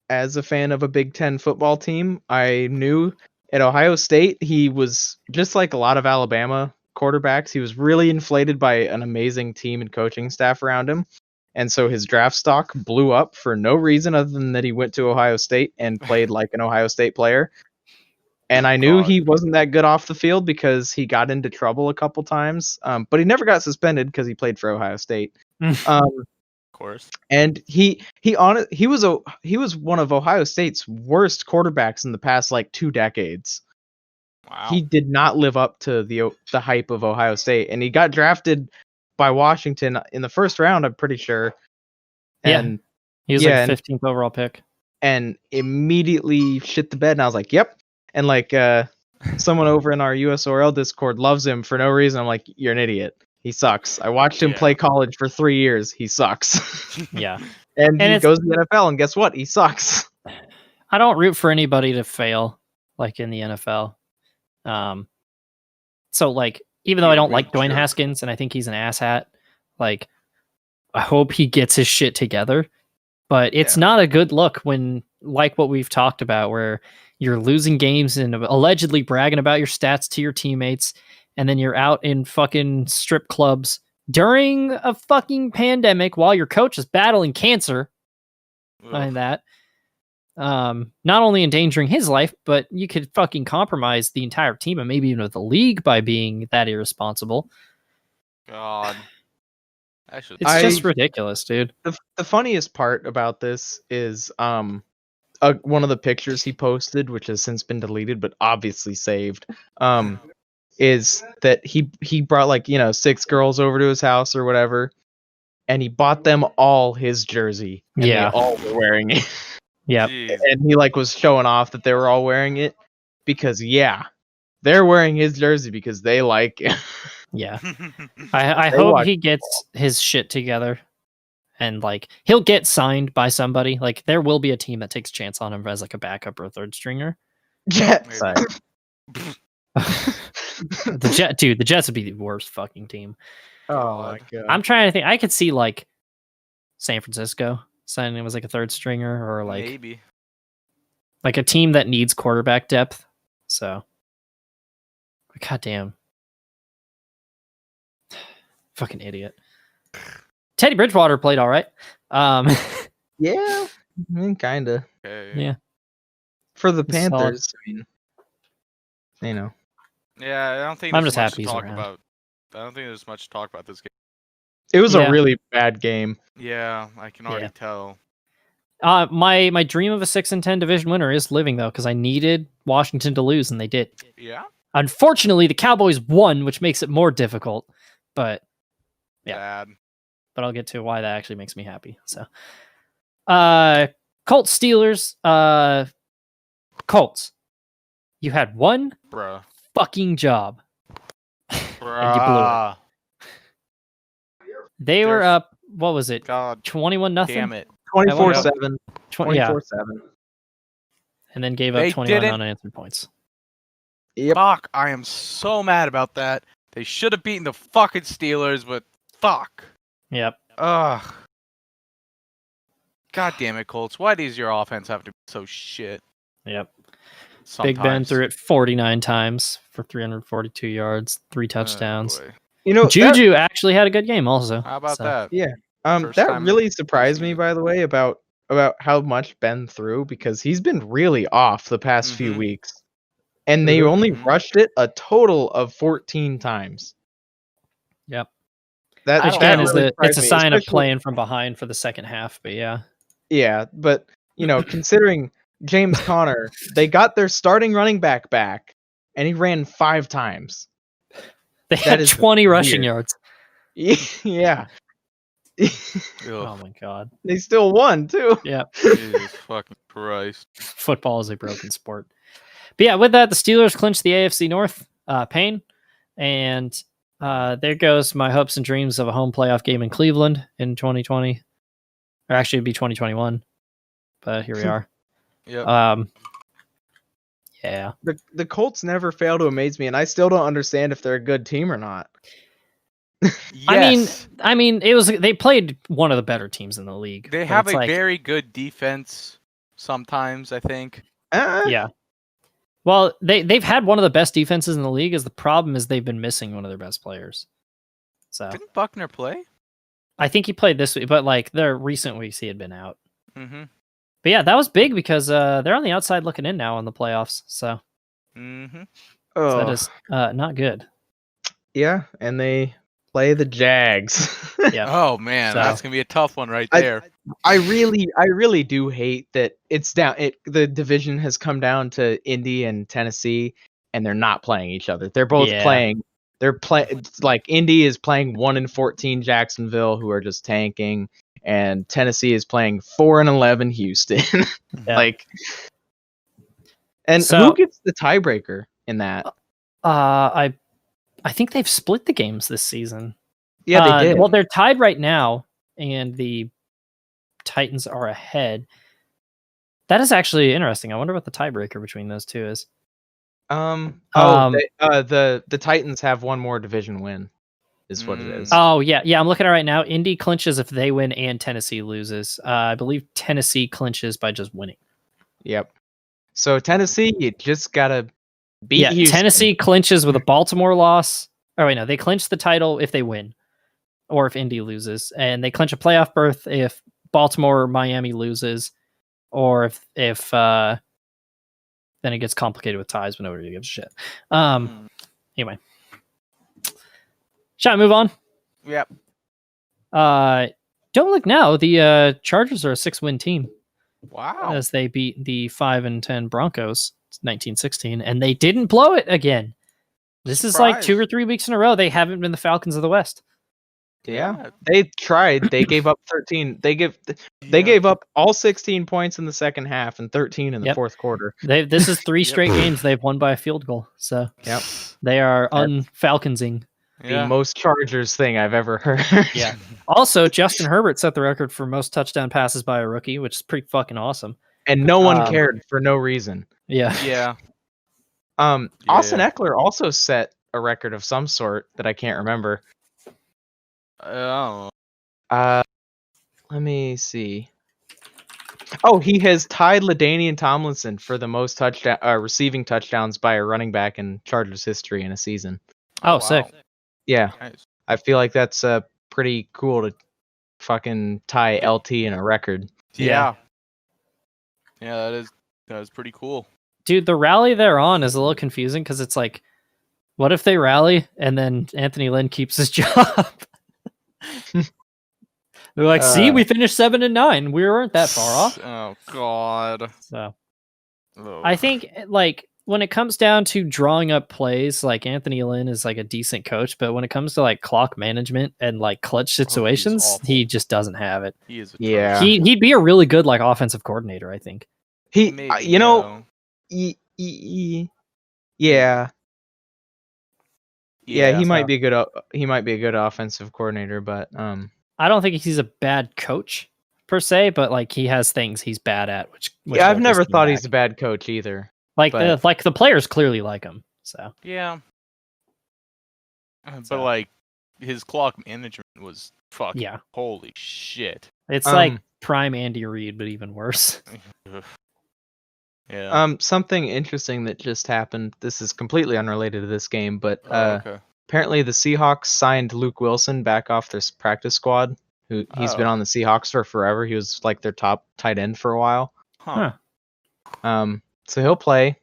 as a fan of a Big Ten football team, I knew at Ohio State he was just like a lot of Alabama quarterbacks. He was really inflated by an amazing team and coaching staff around him. And so his draft stock blew up for no reason other than that he went to Ohio State and played like an Ohio State player. And I knew God. he wasn't that good off the field because he got into trouble a couple times. But he never got suspended because he played for Ohio State. Of course. And he was one of Ohio State's worst quarterbacks in the past like 2 decades. Wow. He did not live up to the hype of Ohio State, and he got drafted by Washington in the first round, I'm pretty sure. Yeah. And He was Yeah, like 15th overall pick. and immediately shit the bed, and I was like, "Yep." And like someone over in our USORL Discord loves him for no reason. I'm like, "You're an idiot. He sucks." I watched him Yeah. play college for 3 years. He sucks. Yeah. and he it's- goes to the NFL, and guess what? He sucks. I don't root for anybody to fail like in the NFL. So like even though I Yeah, don't we like Dwayne jerk. Haskins and I think he's an asshat, like I hope he gets his shit together. But it's Yeah. not a good look when, like what we've talked about, where you're losing games and allegedly bragging about your stats to your teammates, and then you're out in fucking strip clubs during a fucking pandemic while your coach is battling cancer. Ugh. Behind that. Not only endangering his life, but you could fucking compromise the entire team and maybe even the league by being that irresponsible. God. Actually, It's just ridiculous, dude. The funniest part about this is one of the pictures he posted, which has since been deleted but obviously saved, is that he brought like 6 girls over to his house or whatever, and he bought them all his jersey. And Yeah. they all were wearing it. Yeah. Jeez. And he like was showing off that they were all wearing it because they're wearing his jersey because they like it. Yeah. I They hope watch- he gets his shit together and like he'll get signed by somebody. Like there will be a team that takes a chance on him as like a backup or a third stringer. Jets. The Jets would be the worst fucking team. Oh my god. I'm trying to think. I could see like San Francisco signing him as like a third stringer or Maybe. like a team that needs quarterback depth. So, goddamn, fucking idiot. Teddy Bridgewater played all right. Yeah, I mean, kind of. Okay. Yeah. For the It's solid. Panthers, I mean, you know. Yeah, I don't think I'm there's just much happy to he's talk around. about. I don't think there's much to talk about this game. It was Yeah. a really bad game. Yeah, I can already Yeah. tell. My dream of a 6-10 division winner is living though, because I needed Washington to lose and they did. Yeah. Unfortunately, the Cowboys won, which makes it more difficult. But yeah. Bad. but I'll get to why that actually makes me happy. So, Colts Steelers. Colts. You had one Bruh. fucking job. Bruh. you blew it. They were up. What was it? God 21-0. damn it. 24-7. 24-7. 24-7. And then gave up They 21 didn't- unanswered points. Yep. Fuck, I am so mad about that. They should have beaten the fucking Steelers, but fuck. Yep. Ugh. God damn it, Colts. Why does your offense have to be so shit? Yep. Sometimes. Big Ben threw it 49 times for 342 yards, 3 touchdowns. Boy. You know, Juju actually had a good game also. How about So, that? Yeah. First that time really surprised me, season. by the way, about how much Ben threw, because he's been really off the past few Mhm. weeks. And they only Mhm. rushed it a total of 14 times. Yep. That, Which don't again know. is really it's a surprised me, sign of especially- playing from behind for the second half, but yeah. Yeah, but considering James Conner, they got their starting running back back, and he ran 5 times. They had is 20 rushing weird. yards. Yeah. Oh my god. They still won too. Yeah. Jesus fucking Christ. Football is a broken sport. But yeah, with that, the Steelers clinched the AFC North, Payne. And there goes my hopes and dreams of a home playoff game in Cleveland in 2020. Or actually it'd be 2021. But here we are. Yep. Yeah. The Colts never fail to amaze me, and I still don't understand if they're a good team or not. Yes. I mean, they played one of the better teams in the league. They but have it's a like- very good defense sometimes, I think. Yeah. Well, they've had one of the best defenses in the league. Is the problem is they've been missing one of their best players. So Didn't Buckner play? I think he played this week, but like their recent weeks he had been out. Mm-hmm. But yeah, that was big because they're on the outside looking in now in the playoffs. So, Mm-hmm. so that is not good. Yeah, and they play the Jags. Yeah. Oh man, So- that's gonna be a tough one right there. I really do hate that it's down. The division has come down to Indy and Tennessee, and they're not playing each other. They're both Yeah. playing. It's like Indy is playing 1-14 Jacksonville, who are just tanking, and Tennessee is playing 4-11 Houston. Yeah. Like, and So- who gets the tiebreaker in that? I think they've split the games this season. Yeah, they did. Well, they're tied right now, and the Titans are ahead. That is actually interesting. I wonder what the tiebreaker between those two is. The Titans have one more division win, is what it is. Oh yeah, I'm looking at it right now. Indy clinches if they win and Tennessee loses. I believe Tennessee clinches by just winning. Yep. So Tennessee, you just gotta beat Houston. Tennessee clinches with a Baltimore loss. Oh wait, no, they clinch the title if they win, or if Indy loses, and they clinch a playoff berth if Baltimore or Miami loses, or if then it gets complicated with ties, but nobody gives a shit. Anyway, shall I move on? Yep. Don't look now. The Chargers are a 6-win team Wow. as they beat the 5-10 Broncos 19-16, and they didn't blow it again. This is like 2 or 3 weeks in a row. They haven't been the Falcons of the West. Yeah, they tried. They gave up 13. They gave up all 16 points in the second half and 13 in the fourth quarter. This is 3 straight games they've won by a field goal. So Yep. they are unfalconsing. The most Chargers thing I've ever heard. Yeah. Also, Justin Herbert set the record for most touchdown passes by a rookie, which is pretty fucking awesome. And no one cared for no reason. Yeah. Yeah. Austin Eckler also set a record of some sort that I can't remember. Oh. Let me see. Oh, he has tied LaDainian Tomlinson for the most receiving touchdowns by a running back in Chargers history in a season. Oh, sick. Yeah, Nice. I feel like that's pretty cool to fucking tie LT in a record. Yeah. Yeah, that is pretty cool. Dude, the rally they're on is a little confusing because it's like, what if they rally and then Anthony Lynn keeps his job? They're like, see, we finished 7-9. We weren't that far off. Oh God. So Ugh. I think like when it comes down to drawing up plays, like Anthony Lynn is like a decent coach, but when it comes to like clock management and like clutch situations, awful. he just doesn't have it. He is. Yeah. He'd be a really good like offensive coordinator, I think. He, Maybe, you know, though. yeah, he so- might be a good. He might be a good offensive coordinator, but I don't think he's a bad coach per se, but like he has things he's bad at, which yeah, I've holds never his team thought back. he's a bad coach either. Like but- the players clearly like him. So Yeah. So- But like his clock management was fucking yeah, holy shit. it's like prime Andy Reid, but even worse. Ugh. Yeah. Something interesting that just happened. This is completely unrelated to this game, but Okay. apparently the Seahawks signed Luke Wilson back off their practice squad. He's been Oh. on the Seahawks for forever. He was like their top tight end for a while. Huh. So he'll play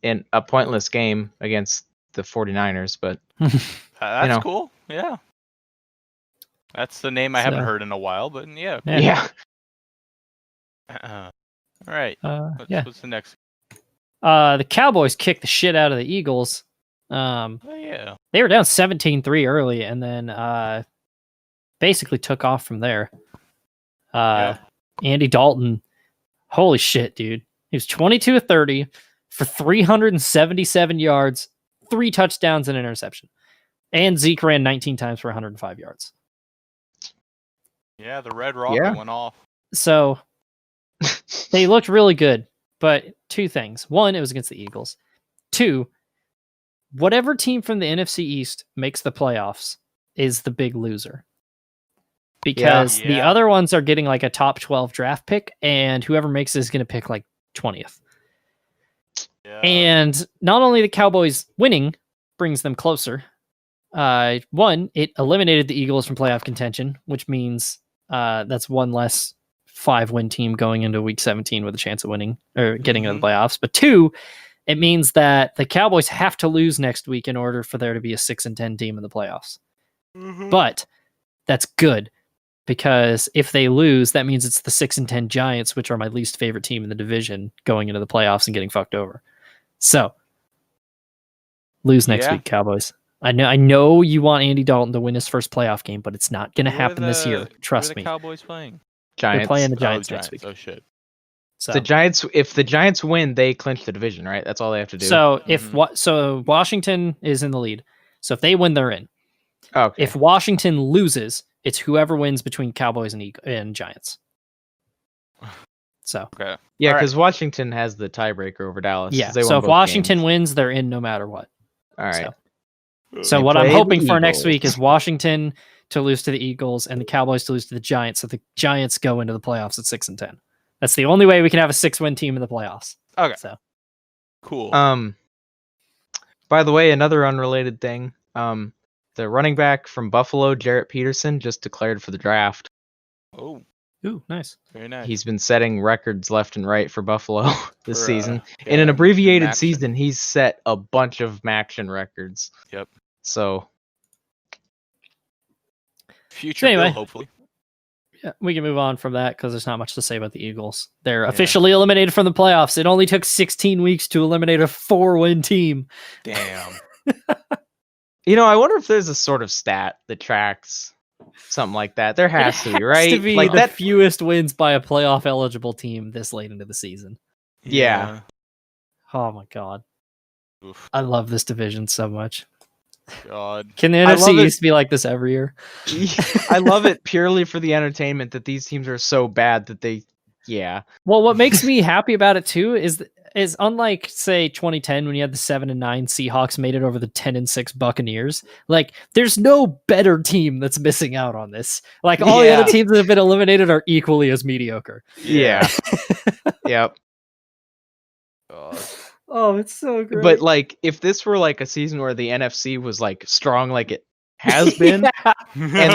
in a pointless game against the 49ers, but That's know. cool. Yeah. That's the name I haven't So- heard in a while, but yeah. yeah. All right. Yeah. What's the next? The Cowboys kicked the shit out of the Eagles. Oh yeah. They were down 17-3 early and then basically took off from there. Yeah. Andy Dalton, holy shit, dude. He was 22 of 30 for 377 yards, 3 touchdowns and an interception. And Zeke ran 19 times for 105 yards. Yeah, the red rocket Yeah. went off. So they looked really good, but 2 things. 1, it was against the Eagles. 2, whatever team from the NFC East makes the playoffs is the big loser. Because the Yeah. other ones are getting like a top 12 draft pick, and whoever makes it is going to pick like 20th. Yeah. And not only the Cowboys winning brings them closer. 1, it eliminated the Eagles from playoff contention, which means that's one less 5-win team going into week 17 with a chance of winning or getting into the playoffs. But 2, it means that the Cowboys have to lose next week in order for there to be a 6-10 team in the playoffs. But that's good because if they lose, that means it's the 6-10 Giants, which are my least favorite team in the division, going into the playoffs and getting fucked over. So lose next Yeah. week, Cowboys. I know you want Andy Dalton to win his first playoff game, but it's not going to Who are happen this year. who are Trust the me. Cowboys playing? They're Giants. playing the Oh, Giants next week. Oh shit. So, The Giants. If the Giants win, they clinch the division, right? That's all they have to do. so if Mhm. so Washington is in the lead. So if they win, they're in. okay. If Washington loses, it's whoever wins between Cowboys and Giants. So Okay. yeah, Alright. because Washington has the tiebreaker over Dallas. 'cause yeah. they So won if both Washington games. wins, they're in no matter what. All right. So They what I'm play the hoping for next week Eagles. is Washington to lose to the Eagles and the Cowboys to lose to the Giants, so the Giants go into the playoffs at 6-10. That's the only way we can have a 6-win team in the playoffs. Okay. So Cool. By the way, another unrelated thing. The running back from Buffalo, Jarrett Peterson, just declared for the draft. Oh, ooh, nice. very nice. He's been setting records left and right for Buffalo this For, season. yeah, In an abbreviated Maction. season, he's set a bunch of Maction records. Yep. So Future Anyway. Bill, hopefully. Yeah, we can move on from that because there's not much to say about the Eagles. They're Yeah. officially eliminated from the playoffs. It only took 16 weeks to eliminate a 4-win team. Damn. I wonder if there's a sort of stat that tracks something like that. There has to be, right? It has to be like the that. fewest wins by a playoff eligible team this late into the season. Yeah. Oh my god. Oof, I love this division so much. God. Can the I NFC love it. East be like this every year? I love it purely for the entertainment that these teams are so bad that they. Yeah. Well, what makes me happy about it too is is unlike say 2010 when you had the 7-9 Seahawks made it over the 10-6 Buccaneers. Like, there's no better team that's missing out on this. Like, all the other Yeah. teams that have been eliminated are equally as mediocre. Yeah. Yep. God. Oh, it's so great. But like, if this were like a season where the NFC was like strong, like it has been, and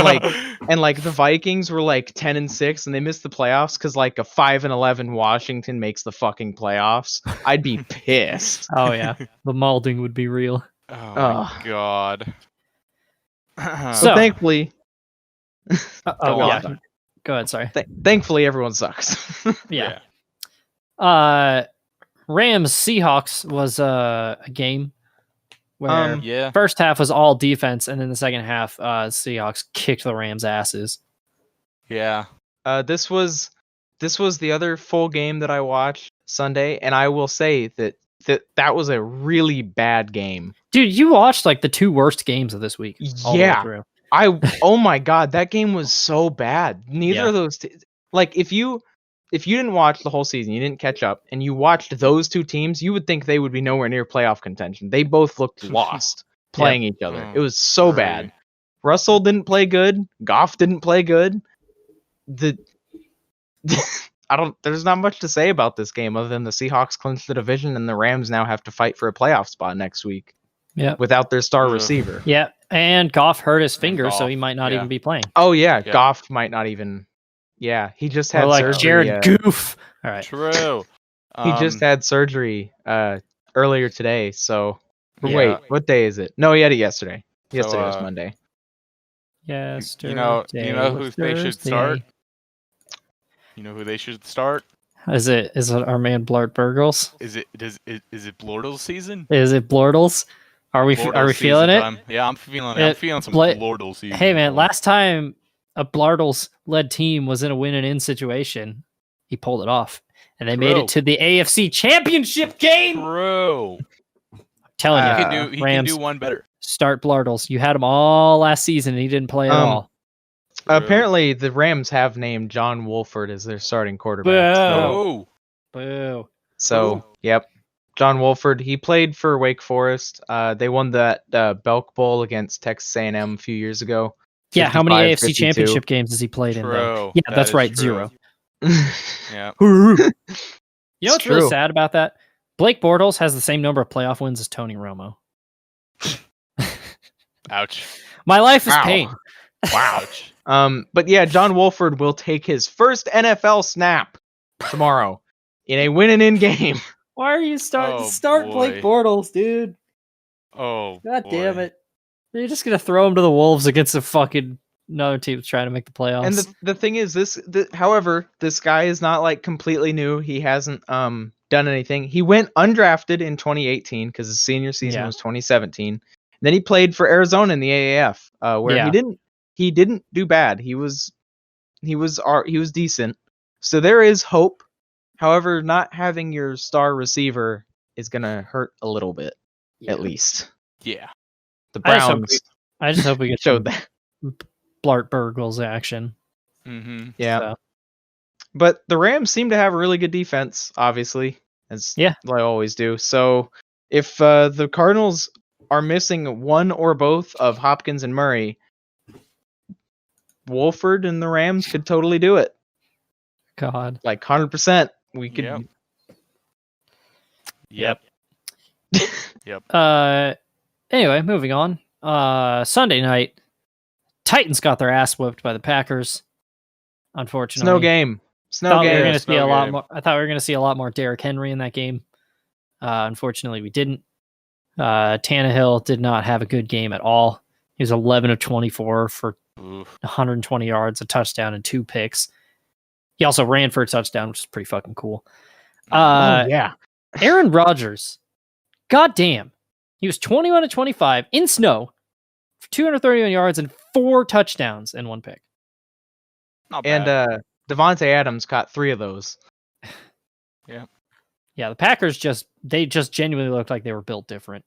like the Vikings were like 10-6 and they missed the playoffs because like a 5-11 Washington makes the fucking playoffs, I'd be pissed. Oh yeah, the malding would be real. Oh my Ugh. god. So So- thankfully, Oh Go yeah, on. go ahead. Sorry. thankfully everyone sucks. Yeah. Rams Seahawks was a game where Yeah. first half was all defense, and then the second half, Seahawks kicked the Rams' asses. Yeah. This was the other full game that I watched Sunday, and I will say that was a really bad game. Dude, you watched like the two worst games of this week. All the way Yeah. through. Oh my god, that game was so bad. Neither Yeah. of those like if you didn't watch the whole season, you didn't catch up, and you watched those two teams, you would think they would be nowhere near playoff contention. They both looked lost playing each other. Oh, It was so great. bad. Russell didn't play good. Goff didn't play good. There's not much to say about this game other than the Seahawks clinched the division and the Rams now have to fight for a playoff spot next week. Yeah. Without their star Ugh. receiver. Yeah, and Goff hurt his finger, so Goff, he might not yeah. even be playing. Oh yeah, Yeah. Goff might not even. Yeah, he just had Or like surgery. Jared Goof. All right. True. He just had surgery earlier today. So wait, what day is it? No, he had it yesterday. Yesterday was Monday. Yes. You know who they should start? You know who they should start? Is it our man Blart Burgles? Is it Blortle's season? Is it Blortles? Are we Blortle's feeling season it? time. Yeah, I'm feeling it. I'm feeling some Blortle season. Hey man, last time a Blartles led team was in a win and in situation, he pulled it off, and they made True. it to the AFC Championship game. True. I'm telling He you, can Rams, do one better. start Blartles. You had him all last season, and he didn't play at all. Apparently, the Rams have named John Wolford as their starting quarterback. Boo. Oh, Boo. So yep, John Wolford. He played for Wake Forest. They won that Belk Bowl against Texas A&M a few years ago. Yeah, how many 55, AFC 52. Championship games has he played in? Though? True. Yeah, That that's is right, true. 0. yeah. You know It's what's really true. sad about that? Blake Bortles has the same number of playoff wins as Tony Romo. Ouch. My life is Wow. pain. Ouch. But yeah, John Wolford will take his first NFL snap tomorrow in a win and in game. Why are you starting? Oh, Start Blake boy. Bortles, dude. Oh. God boy. damn it. You're just gonna throw him to the Wolves against a fucking another team that's trying to make the playoffs. And the thing is, however, this guy is not like completely new. He hasn't done anything. He went undrafted in 2018 because his senior season Yeah. was 2017. And then he played for Arizona in the AAF, where Yeah. he didn't do bad. He was decent. So there is hope. However, not having your star receiver is gonna hurt a little bit, at least. Yeah. The I just hope Browns I just hope we get showed some that. Blart Burgles action. Mm-hmm. Yeah. So, But the Rams seem to have a really good defense, obviously, as Yeah. they always do. So if the Cardinals are missing one or both of Hopkins and Murray, Wolford and the Rams could totally do it. God. Like 100%. We could. Yep. Anyway, moving on. Sunday night, Titans got their ass whooped by the Packers. Unfortunately, Snow game. Snow Thought we were game. going to see Snow a lot game. more. I thought we were going to see a lot more Derrick Henry in that game. Unfortunately, we didn't. Tannehill did not have a good game at all. He was 11 of 24 for Oof. 120 yards, a touchdown, and 2 picks. He also ran for a touchdown, which is pretty fucking cool. Oh, yeah. Aaron Rodgers, goddamn, he was 21 to 25 in snow for 231 yards and 4 touchdowns and 1 pick. Not And bad. Devontae Adams caught 3 of those. Yeah, the Packers just genuinely looked like they were built different.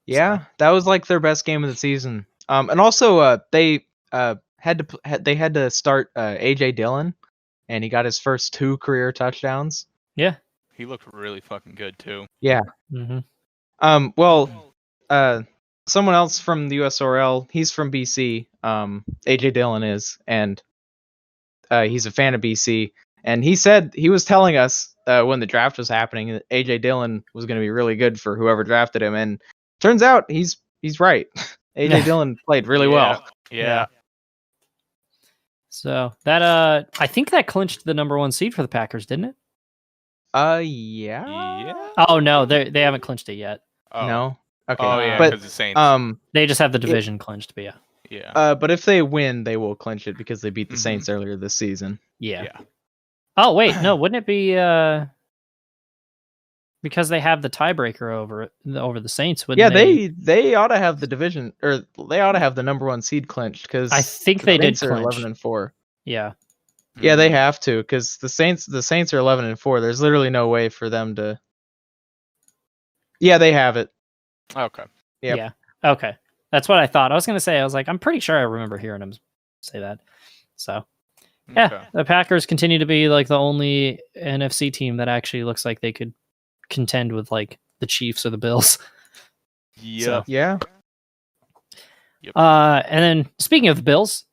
Yeah, that was like their best game of the season. And also they had to start AJ Dillon, and he got his first 2 career touchdowns. Yeah. He looked really fucking good too. Yeah. Mm-hmm. Well, someone else from the USRL, he's from BC. AJ Dillon is, and he's a fan of BC. And he said he was telling us when the draft was happening that AJ Dillon was going to be really good for whoever drafted him, and turns out he's right. AJ Dillon played really well. Yeah. So that I think that clinched the number 1 seed for the Packers, didn't it? Yeah. Yeah. Oh no, they haven't clinched it yet. Oh. No. Okay. Oh yeah, but because the Saints. They just have the division clinched, but yeah. Yeah. But if they win, they will clinch it because they beat the Mhm. Saints earlier this season. Yeah. Yeah. Oh wait, no, wouldn't it be because they have the tiebreaker over the Saints? Yeah, Wouldn't they ought to have the division, or they ought to have the number 1 seed clinched because I think they did Saints are clinch. 11-4. Yeah. Yeah, they Mhm. have to because the Saints are 11-4. There's literally no way for them to. Yeah, they have it. Okay. Yep. Yeah. Okay. That's what I thought. I was gonna say. I was like, I'm pretty sure I remember hearing him say that. So yeah, Okay. the Packers continue to be like the only NFC team that actually looks like they could contend with like the Chiefs or the Bills. Yep. Yeah. And then speaking of the Bills,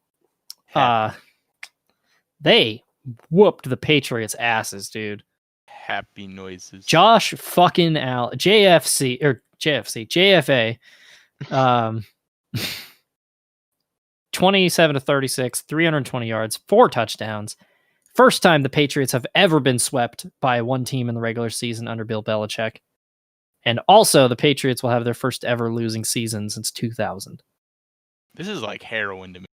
they whooped the Patriots' asses, dude. Happy noises. Josh fucking Allen, JFA, 27-36, 320 yards, 4 touchdowns. First time the Patriots have ever been swept by one team in the regular season under Bill Belichick. And also the Patriots will have their first ever losing season since 2000. This is like heroin to me.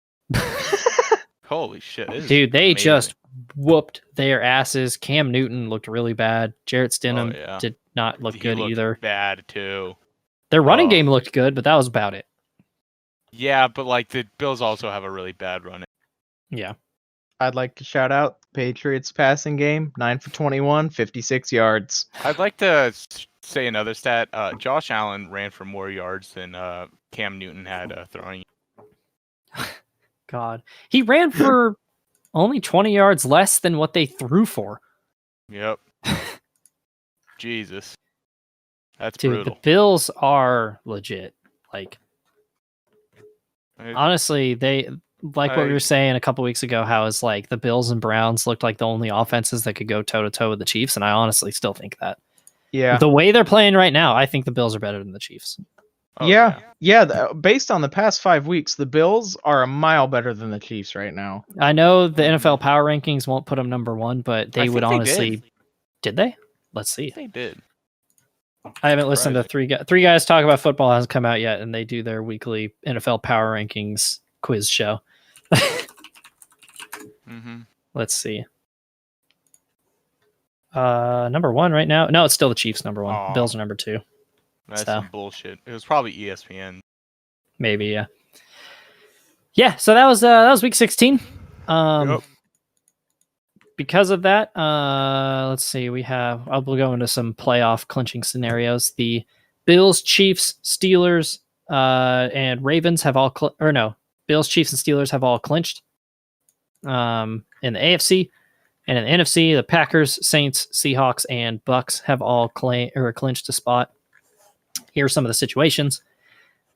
Holy shit. This is Dude, they amazing. just whooped their asses. Cam Newton looked really bad. Jarrett Stidham yeah. did not look He good looked either. Bad too. Their running Oh. game looked good, but that was about it. Yeah, but like the Bills also have a really bad run. Yeah. I'd like to shout out Patriots passing game, 9 for 21, 56 yards. I'd like to say another stat. Josh Allen ran for more yards than Cam Newton had throwing. God. He ran for only 20 yards less than what they threw for. Yep. Jesus. That's Dude, brutal. the Bills are legit. Like, It- honestly, they like what we were saying a couple weeks ago, how it's like the Bills and Browns looked like the only offenses that could go toe-to-toe with the Chiefs, and I honestly still think that. Yeah. The way they're playing right now, I think the Bills are better than the Chiefs. oh, Yeah. Based on the past 5 weeks, the Bills are a mile better than the Chiefs right now. I know the NFL power rankings won't put them number 1, but they I would think they honestly... Did they? Let's see. They did. I haven't listened to three guys talk about football hasn't come out yet, and they do their weekly NFL power rankings quiz show. Mm-hmm. Let's see. Number 1 right now. No, it's still the Chiefs number 1. Aw. Bills are number 2. That's So. some bullshit. It was probably ESPN. Maybe, yeah. Yeah, so that was week 16. Yep. Because of that, let's see. We'll go into some playoff clinching scenarios. The Bills, Chiefs, Steelers, and Ravens have all Bills, Chiefs, and Steelers have all clinched. In the AFC, and in the NFC, the Packers, Saints, Seahawks, and Bucks have all clinched a spot. Here's some of the situations.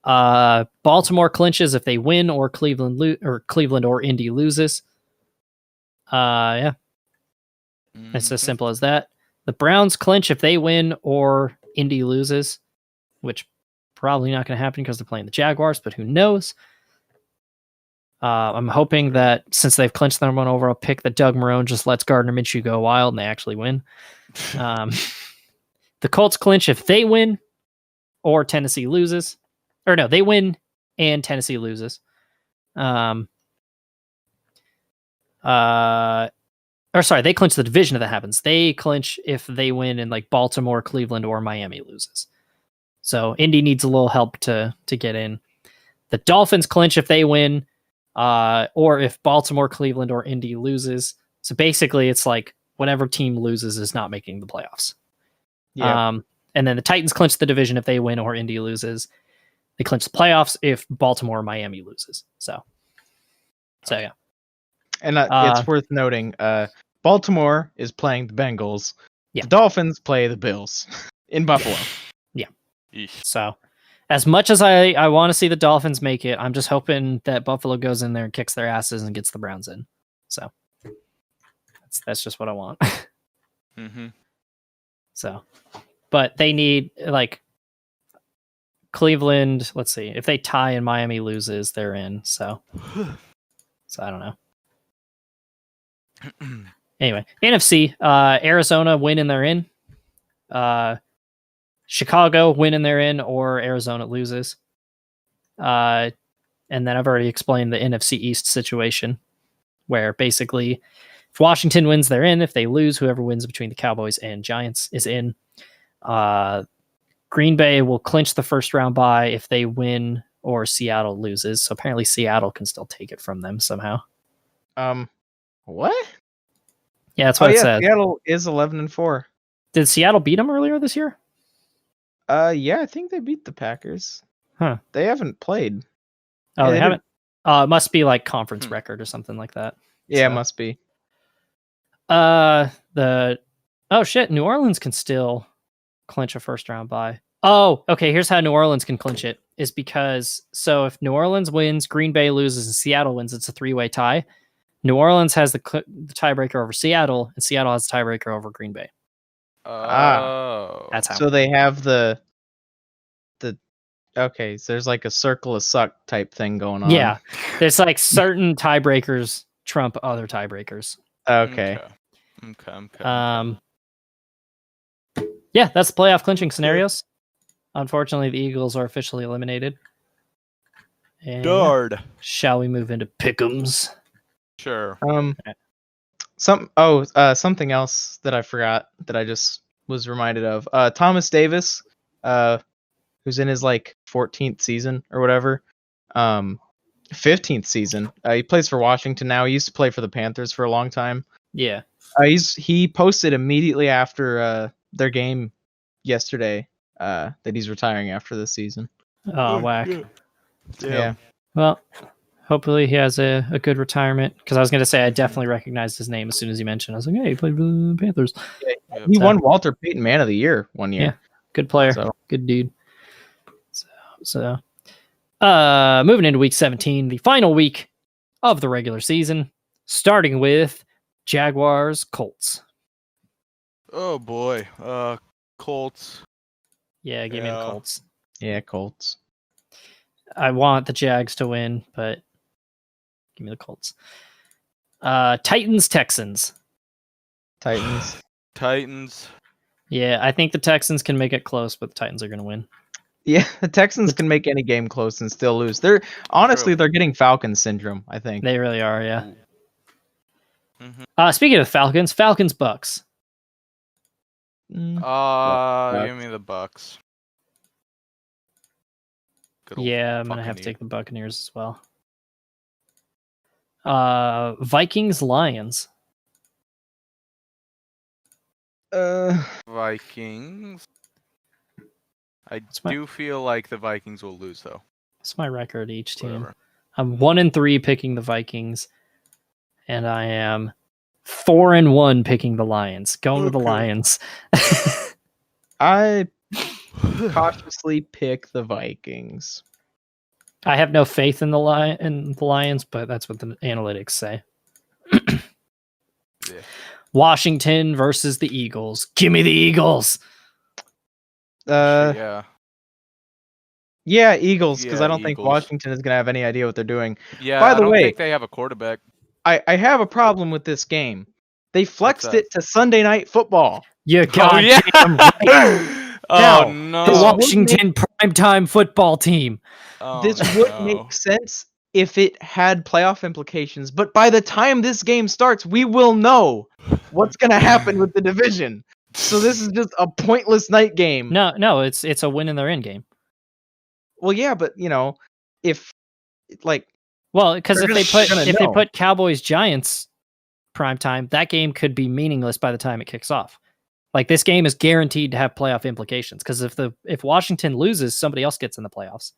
Baltimore clinches if they win, or Cleveland or Indy loses. Yeah. It's as simple as that. The Browns clinch if they win or Indy loses, which probably not going to happen because they're playing the Jaguars, but who knows? I'm hoping that since they've clinched their 1 overall pick, that Doug Marrone just lets Gardner Minshew go wild and they actually win. The Colts clinch if they win or Tennessee loses. Or no, they win and Tennessee loses. They clinch the division if that happens. They clinch if they win and like Baltimore, Cleveland, or Miami loses. So Indy needs a little help to get in. The Dolphins clinch if they win, or if Baltimore, Cleveland, or Indy loses. So basically, it's like whatever team loses is not making the playoffs. Yeah. And then the Titans clinch the division if they win or Indy loses. They clinch the playoffs if Baltimore or Miami loses. So yeah. And it's worth noting, Baltimore is playing the Bengals, Yeah. The Dolphins play the Bills in Buffalo. Yeesh. So, as much as I want to see the Dolphins make it, I'm just hoping that Buffalo goes in there and kicks their asses and gets the Browns in. So, that's just what I want. Mm-hmm. So, but they need like Cleveland. Let's see, if they tie and Miami loses, they're in. So I don't know. Anyway, NFC, Arizona win and they're in. Chicago win and they're in, or Arizona loses. And then I've already explained the NFC East situation, where basically if Washington wins, they're in. If they lose, whoever wins between the Cowboys and Giants is in. Green Bay will clinch the first round bye if they win or Seattle loses. So apparently Seattle can still take it from them somehow. What? Yeah, that's what it said. Seattle is 11-4. Did Seattle beat them earlier this year? Yeah, I think they beat the Packers. Huh. They haven't played. Oh, Yeah, they they haven't? It must be like conference record or something like that. Yeah, So- it must be. Oh shit, New Orleans can still clinch a first round bye. Oh, okay, here's how New Orleans can clinch it. Is because so if New Orleans wins, Green Bay loses, and Seattle wins, it's a 3-way tie. New Orleans has the tiebreaker over Seattle, and Seattle has the tiebreaker over Green Bay. Oh. That's how. So they have the okay, so there's like a circle of suck type thing going on. Yeah, there's like certain tiebreakers trump other tiebreakers. Okay. Okay. Yeah, that's the playoff clinching scenarios. Unfortunately, the Eagles are officially eliminated. And Dard. shall we move into pick'ems? Sure. Something else that I forgot that I just was reminded of. Thomas Davis, who's in his like 14th season or whatever. 15th season. He plays for Washington now. He used to play for the Panthers for a long time. Yeah. He posted immediately after their game yesterday that he's retiring after this season. Oh, whack. Yeah. Well, hopefully he has a good retirement. Because I was going to say I definitely recognized his name as soon as he mentioned. I was like, hey, he played for the Panthers. He won Walter Payton Man of the Year one year. Yeah. Good player. So- Good dude. So moving into week 17, the final week of the regular season, starting with Jaguars Colts. Oh boy. Colts. Yeah, give me the Yeah. Colts. Yeah, Colts. I want the Jags to win, but give me the Colts. Titans Texans. Titans. Yeah, I think the Texans can make it close, but the Titans are going to win. Yeah, the Texans can make any game close and still lose. They're getting Falcon syndrome, I think. They really are, yeah. Mhm. Speaking of Falcons Bucks. Give me the Bucks. Good old Yeah, I'm going to have to Buccaneers. take the Buccaneers as well. Vikings Lions. Vikings. I my- do feel like the Vikings will lose though. That's my record each team. Whatever. I'm 1-3 picking the Vikings, and I am 4-1 picking the Lions. Going with the Okay. Lions. I cautiously pick the Vikings. I have no faith in the Lions, but that's what the analytics say. Yeah. Washington versus the Eagles. Give me the Eagles. Yeah. Yeah, Eagles, because Yeah, I don't think Eagles. Washington is gonna have any idea what they're doing. Yeah. By I the don't way- think they have a quarterback. I have a problem with this game. They flexed that? it to Sunday Night Football. You goddamn yeah. right. Oh Now, The no. Washington primetime football team. Oh, This would no. make sense if it had playoff implications, but by the time this game starts, we will know what's gonna happen with the division. So this is just a pointless night game. No, it's a win in their end game. Well, yeah, but if like Well, because They're if gonna they know. put Cowboys Giants primetime, that game could be meaningless by the time it kicks off. Like this game is guaranteed to have playoff implications because if Washington loses, somebody else gets in the playoffs.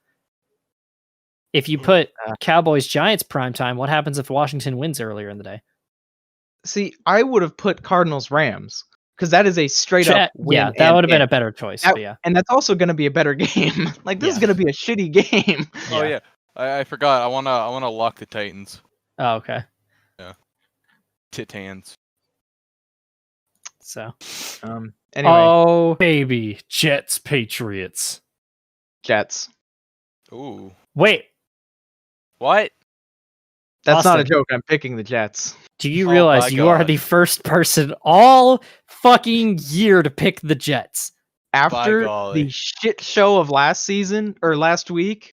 If you put Cowboys Giants primetime, what happens if Washington wins earlier in the day? see, I would have put Cardinals Rams because that is a straight up win. Yeah, that would have been a better choice. That, but yeah. And that's also going to be a better game. Like this is going to be a shitty game. Oh yeah, I forgot. I wanna lock the Titans. Oh, okay. Yeah. Titans. So. Anyway. Oh baby, Jets Patriots. Jets. Ooh. Wait. What? That's not a Austin. joke. I'm picking the Jets. Do you realize you are the first person all fucking year to pick the Jets? After the shit show of last season or last week,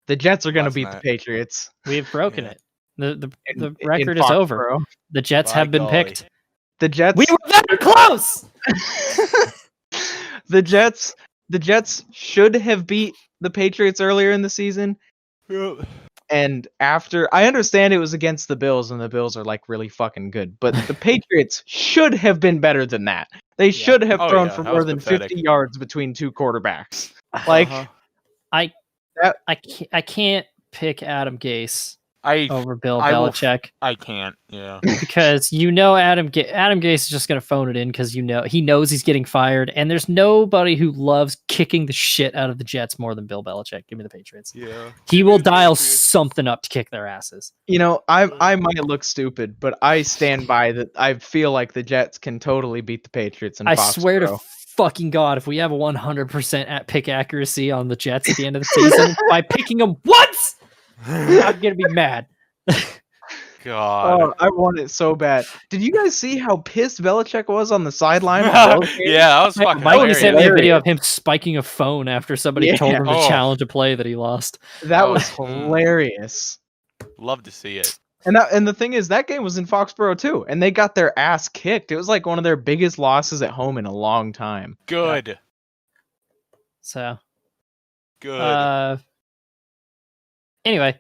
the Jets are going to beat the Patriots. We have broken it. The record is over. The Jets have been picked. The Jets. We were very close. The Jets should have beat the Patriots earlier in the season. And after, I understand it was against the Bills, and the Bills are like really fucking good, but the Patriots should have been better than that. They should have thrown for more than 50 yards between two quarterbacks. Like, I can't pick Adam Gase over Bill I Belichick. I can't, yeah. Because Adam Gase is just going to phone it in because he knows he's getting fired, and there's nobody who loves kicking the shit out of the Jets more than Bill Belichick. Give me the Patriots. Yeah. He will dial something up to kick their asses. You know, I might look stupid, but I stand by that. I feel like the Jets can totally beat the Patriots in Foxborough. I swear to fucking God, if we have a 100% at pick accuracy on the Jets at the end of the season by picking them once, I'm gonna be mad. God. Oh, I want it so bad. Did you guys see how pissed Belichick was on the sideline? Yeah, that was fucking Mike hilarious. sent me a video of him spiking a phone after somebody told him to Oh. challenge a play that he lost. That was hilarious. Love to see it. And the thing is, that game was in Foxborough too, and they got their ass kicked. It was like one of their biggest losses at home in a long time. Good. So. Good. Anyway.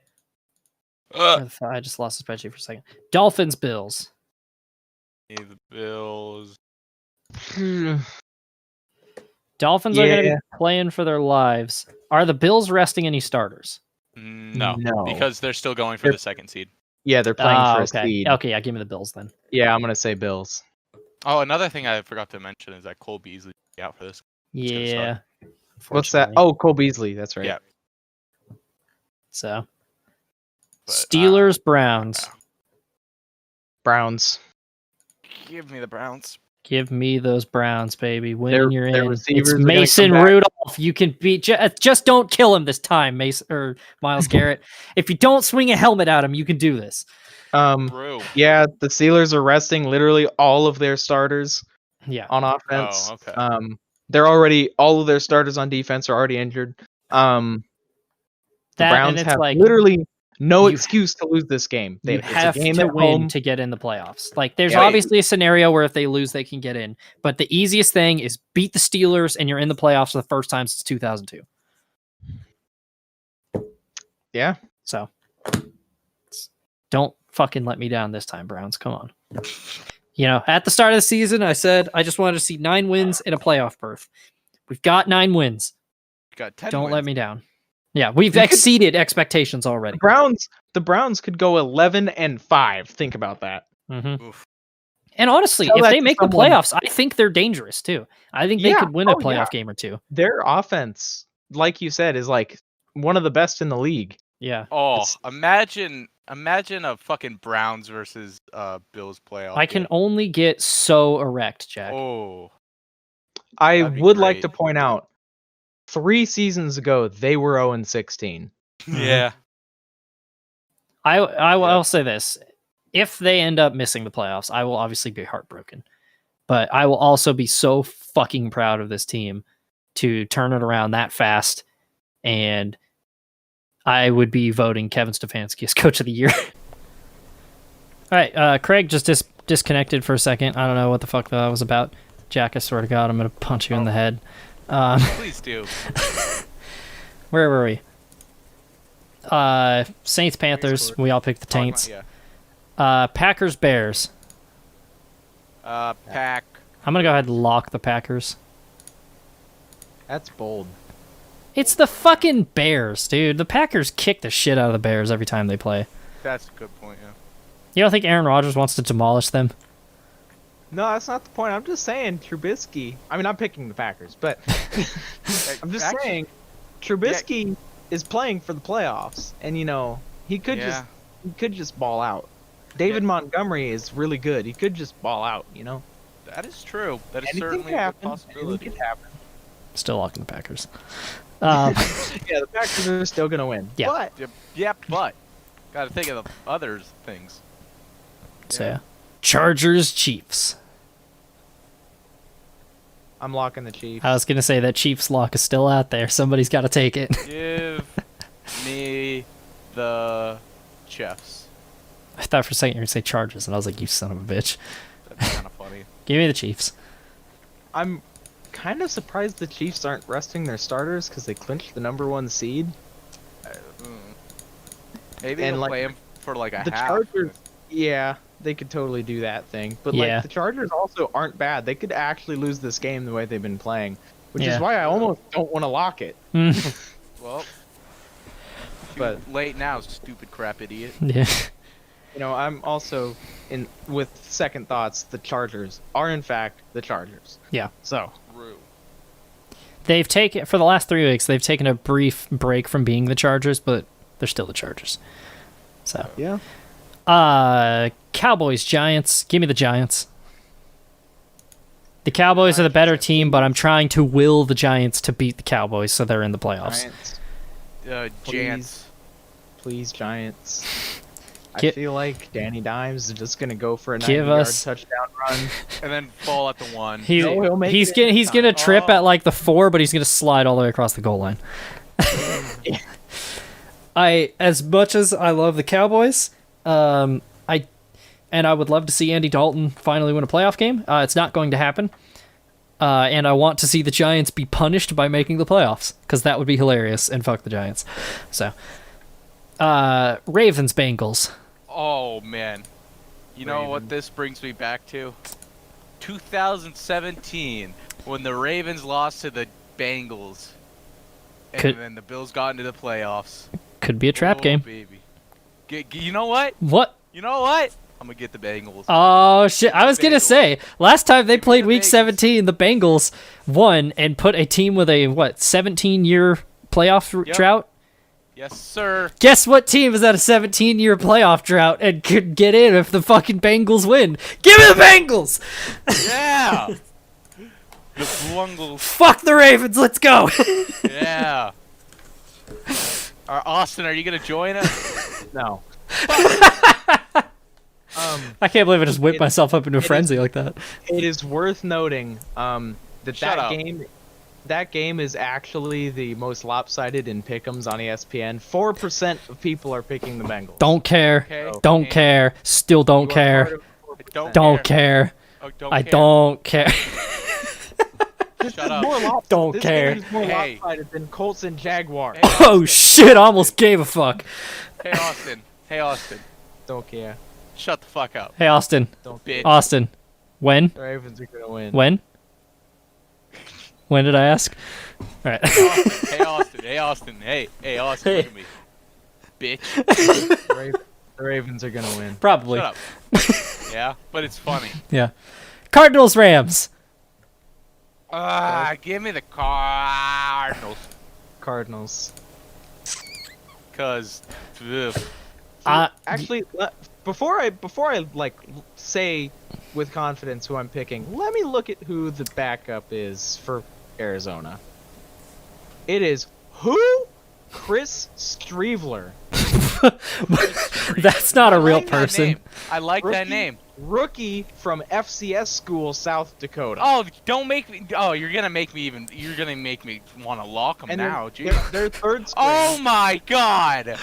I just lost the spreadsheet for a second. Dolphins, Bills. The Bills. Dolphins are going to be playing for their lives. Are the Bills resting any starters? No, because they're still going for the second seed. Yeah, they're playing for a seed. Okay, yeah, give me the Bills then. Yeah, I'm going to say Bills. Oh, another thing I forgot to mention is that Cole Beasley out for this. Yeah. What's that? Oh, Cole Beasley. That's right. Yeah. So. But, Steelers, Browns. Browns. Give me the Browns. Give me those Browns, baby. When you're in. It's Mason Rudolph. You can beat. Just don't kill him this time, Mason or Myles Garrett. If you don't swing a helmet at him, you can do this. Yeah, the Steelers are resting literally all of their starters. Yeah. On offense. Oh, okay. They're already all of their starters on defense are already injured. The Browns have literally no excuse to lose this game. You have to win to get in the playoffs. Like, there's obviously a scenario where if they lose, they can get in. But the easiest thing is beat the Steelers, and you're in the playoffs for the first time since 2002. Yeah. So, don't fucking let me down this time, Browns. Come on. You know, at the start of the season, I said I just wanted to see 9 wins in a playoff berth. We've got 9 wins. Got 10 Don't wins. let me down. Yeah, we've exceeded expectations already. The Browns could go 11-5. Think about that. Mm-hmm. And honestly, if they make the playoffs, I think they're dangerous too. I think they could win a playoff game or two. Their offense, like you said, is like one of the best in the league. Yeah. Oh, imagine a fucking Browns versus Bills playoff. I can only get so erect, Jack. Oh. I would like to point out 3 seasons ago, they were 0-16. Yeah. I'll say this. If they end up missing the playoffs, I will obviously be heartbroken. But I will also be so fucking proud of this team to turn it around that fast. And I would be voting Kevin Stefanski as Coach of the Year. All right, Craig just disconnected for a second. I don't know what the fuck that was about. Jack, I swear to God, I'm going to punch you in the head. Please do. Where were we? Saints, Panthers. We all picked the Taints. Packers, Bears. Pack. I'm going to go ahead and lock the Packers. That's bold. It's the fucking Bears, dude. The Packers kick the shit out of the Bears every time they play. That's a good point, yeah. You don't think Aaron Rodgers wants to demolish them? No, that's not the point. I'm just saying Trubisky. I mean, I'm picking the Packers, but I'm just saying Trubisky is playing for the playoffs, and he could just ball out. David Montgomery is really good. He could just ball out. That is true. That is Anything certainly could a happen. good possibility. Anything could happen. Still locking the Packers. Yeah, the Packers are still gonna win. Yeah. But Yeah, but gotta think of the other things. So yeah. Chargers, Chiefs. I'm locking the Chiefs. I was gonna say that Chiefs lock is still out there. Somebody's got to take it. Give me the Chiefs. I thought for a second you were gonna say Chargers, and I was like, you son of a bitch. That's kind of funny. Give me the Chiefs. I'm kind of surprised the Chiefs aren't resting their starters because they clinched the #1 seed. Maybe And, they'll like, play him for like a The half. Chargers, yeah, they could totally do that thing. But Yeah. the Chargers also aren't bad. They could actually lose this game the way they've been playing, which Yeah. is why I almost don't want to lock it. Well, But late now, stupid crap idiot. Yeah. I'm also with second thoughts. The Chargers are in fact the Chargers. Yeah. So True. They've taken, for the last 3 weeks, they've taken a brief break from being the Chargers, but they're still the Chargers. So. yeah, Cowboys, Giants. Give me the Giants. The Cowboys are the better team, but I'm trying to will the Giants to beat the Cowboys so they're in the playoffs. Giants, Giants. please Giants. I Gi- feel like Danny Dimes is just gonna go for a Give 90-yard us- touchdown run. And then fall at the 1. He's he'll make he's it gonna every he's gonna time. trip at like the 4, but he's gonna slide all the way across the goal line. As much as I love the Cowboys, I would love to see Andy Dalton finally win a playoff game. It's not going to happen. And I want to see the Giants be punished by making the playoffs, because that would be hilarious, and fuck the Giants. So, Ravens, Bengals. Oh man, you know what Ravens. this brings me back to? 2017, when the Ravens lost to the Bengals, and Could- then the Bills got into the playoffs. Could be a trap Oh, game. baby. You know what? What? You know what? I'm gonna get the Bengals. Oh shit! I was gonna Bengals. say last time they Give me played the Week Bengals. 17, the Bengals won and put a team with a 17-year playoff Yep. drought. Yes, sir. Guess what team is at a 17-year playoff drought and could get in if the fucking Bengals win? Give me the Bengals! Yeah. The Bungles. Fuck the Ravens! Let's go! Yeah. Austin, are you gonna join us? No. I can't believe I just whipped It- myself up into a it frenzy like that. It is worth noting that Shut up. that game is actually the most lopsided in pick'ems on ESPN. 4% of people are picking the Bengals. Don't care. Okay. Don't And care. Still don't You are care. part of 4%. Don't care. Oh, don't I care. don't care. This Shut is up. more Don't this care. game is more Hey. lopsided than Colts and Jaguars. Hey, Oh Austin. shit! I almost gave a fuck. Hey, Austin. Hey, Austin. Don't care. Shut the fuck up. Hey Austin. Don't Bitch. Austin. When? The Ravens are gonna win. When? When did I ask? All right. Hey, Austin. Hey, Austin. Hey, Austin. Hey. Look at me. Bitch. The Ravens are gonna win. Probably. Shut up. Yeah, but it's funny. Yeah. Cardinals, Rams. Give me the Cardinals. Cardinals. Cause, ugh. Actually, before I like say with confidence who I'm picking, let me look at who the backup is for Arizona. It is who? Chris Streveler. That's not a real like that person. name. I like that Rookie- name. Rookie from FCS school, South Dakota. Oh, don't make me. Oh, you're gonna make me want to lock them and now, their, jeez. their third string. Oh my God!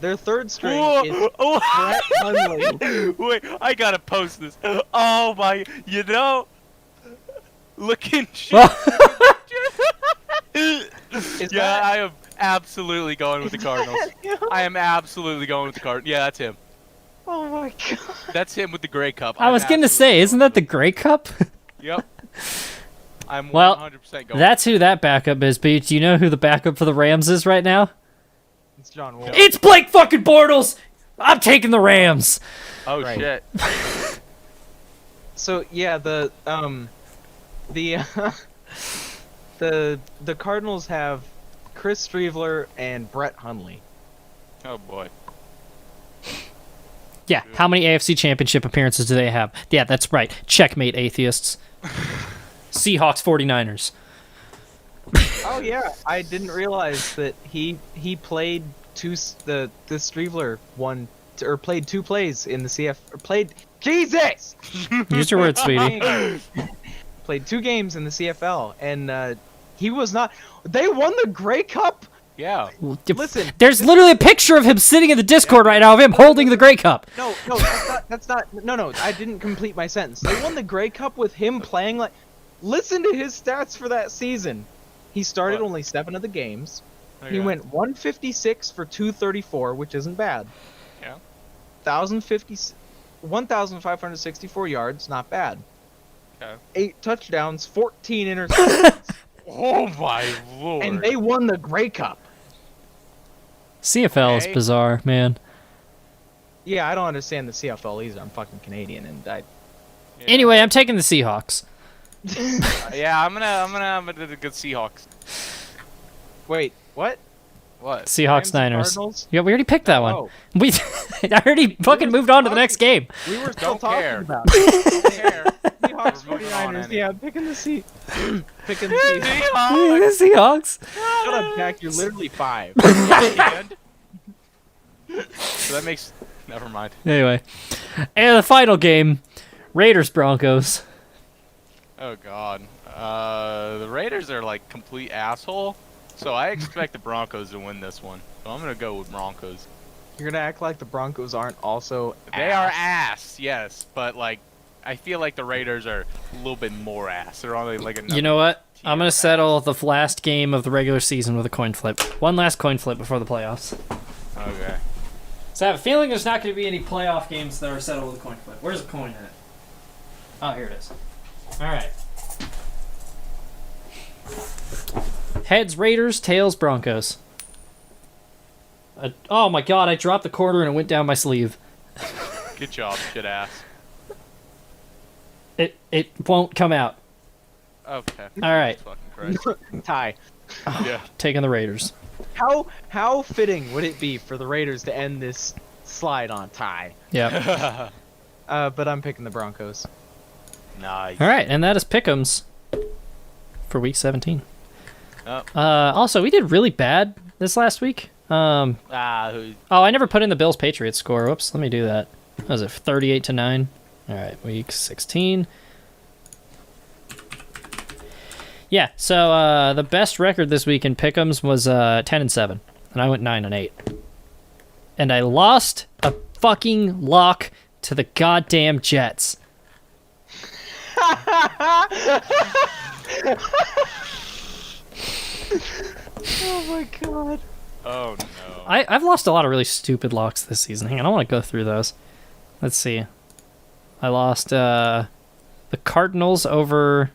Their third string Whoa. is Brett Hundley. Wait, I gotta post this. Oh my, looking shit. Is Yeah, that- I am absolutely going with the Cardinals. I am absolutely going with the Cardinals. Yeah, that's him. Oh my god. That's him with the Grey Cup. I was gonna say, isn't that the Grey Cup? Yep. I'm Well, 100% going. That's who that backup is. But do you know who the backup for the Rams is right now? It's John Wall. It's Blake fucking Bortles. I'm taking the Rams. Oh Right. shit. So yeah, the the Cardinals have Chris Streveler and Brett Hundley. Oh boy. Yeah, how many AFC Championship appearances do they have? Yeah, that's right. Checkmate, atheists. Seahawks, 49ers. Oh yeah, I didn't realize that he played the Streveler played 2 plays in the CF or played Jesus. Use your words, sweetie. Played 2 games in the CFL and he was not. They won the Grey Cup. Yeah. Listen, There's literally a picture of him sitting in the Discord right now of him holding the Grey Cup. No, that's not. No, I didn't complete my sentence. They won the Grey Cup with him playing like. Listen to his stats for that season. He started only 7 of the games. He went 156 for 234, which isn't bad. Yeah. 1,564 yards, not bad. Okay. 8 touchdowns, 14 interceptions. Oh my lord. And they won the Grey Cup. CFL is bizarre, man. Yeah, I don't understand the CFL either. I'm fucking Canadian, and I. Yeah. Anyway, I'm taking the Seahawks. Yeah, I'm gonna do the good Seahawks. Wait, what? What? Seahawks, Rams and Niners. Cardinals? Yeah, we already picked that one. Oh. We, I already fucking moved on to the next game. We were still Don't talking care. about it. Don't care. Seahawks, We're moving on 49ers. anyway. Yeah, picking the Seahawks. Seahawks. The Seahawks. Shut up, Jack. You're literally 5. So that makes. Never mind. Anyway, and the final game, Raiders Broncos. Oh god. The Raiders are like complete asshole. So I expect the Broncos to win this one. So I'm gonna go with Broncos. You're gonna act like the Broncos aren't also. They are ass, yes, but like I feel like the Raiders are a little bit more ass. They're only like another You know what? I'm tier gonna of settle the last game of the regular season with a coin flip. One last coin flip before the playoffs. ass. Okay. So I have a feeling there's not going to be any playoff games that are settled with a coin flip. Where's the coin at? Oh, here it is. All right. Heads Raiders, tails Broncos. Oh my god, I dropped the quarter and it went down my sleeve. Good job, shit ass. It won't come out. Okay. All right. Fucking Christ. Tie. Yeah. Taking the Raiders. How fitting would it be for the Raiders to end this slide on tie? Yep. But I'm picking the Broncos. Nice. All right, and that is Pick'ems for week 17. Oh. Also, we did really bad this last week. Oh, I never put in the Bills Patriots score. Whoops, let me do that. What was it 38-9? All right, week 16. Yeah, so the best record this week in Pick'ems was 10-7, and I went 9-8. And I lost a fucking lock to the goddamn Jets. Oh my god. Oh no. I've lost a lot of really stupid locks this season. Hang on, I want to go through those. Let's see. I lost the Cardinals over...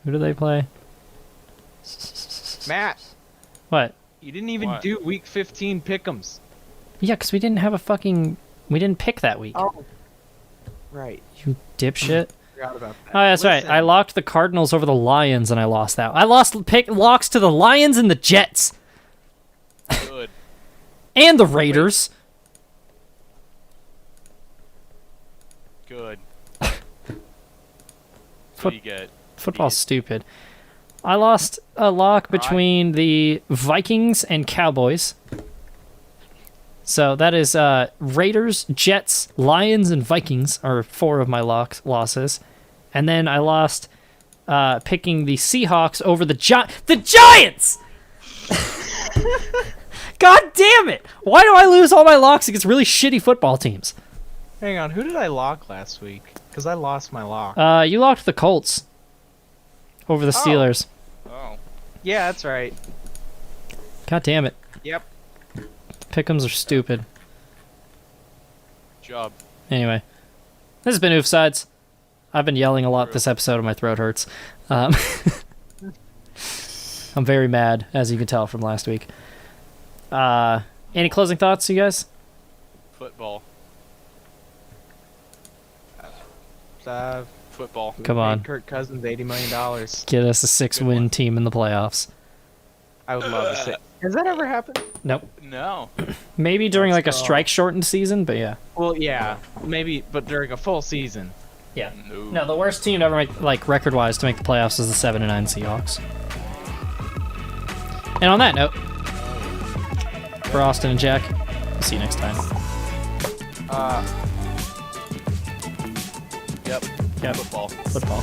Who do they play? Matt, What? you didn't even What? do week 15 pick'ems. Yeah, because we didn't have a fucking... We didn't pick that week. Oh. Right. You dipshit. Forgot about that. Oh, that's right. I locked the Cardinals over the Lions, and I lost that. I lost locks to the Lions and the Jets. Good. And the Raiders. Good. What do you get? Football's stupid. I lost a lock between the Vikings and Cowboys. So that is Raiders, Jets, Lions, and Vikings are 4 of my losses. And then I lost picking the Seahawks over the Giants! God damn it! Why do I lose all my locks against really shitty football teams? Hang on, who did I lock last week? Because I lost my lock. You locked the Colts over the Steelers. Oh. Yeah, that's right. God damn it. Yep. Pick'ems are stupid. Job. Anyway, this has been Oofsides. I've been yelling a lot this episode and my throat hurts. I'm very mad, as you can tell from last week. Any closing thoughts, you guys? Football. football. Come Pay on. Kirk Cousins $80 million. Get us a 6-win team in the playoffs. I would love to see. Has that ever happened? Nope. No. Maybe during like a Let's go. strike-shortened season, but yeah. Well, yeah, maybe, but during a full season. Yeah. No. No, the worst team to ever make, like record-wise, to make the playoffs is the 7-9 Seahawks. And on that note, for Austin and Jack, we'll see you next time. Yep. Yep. Football. Football.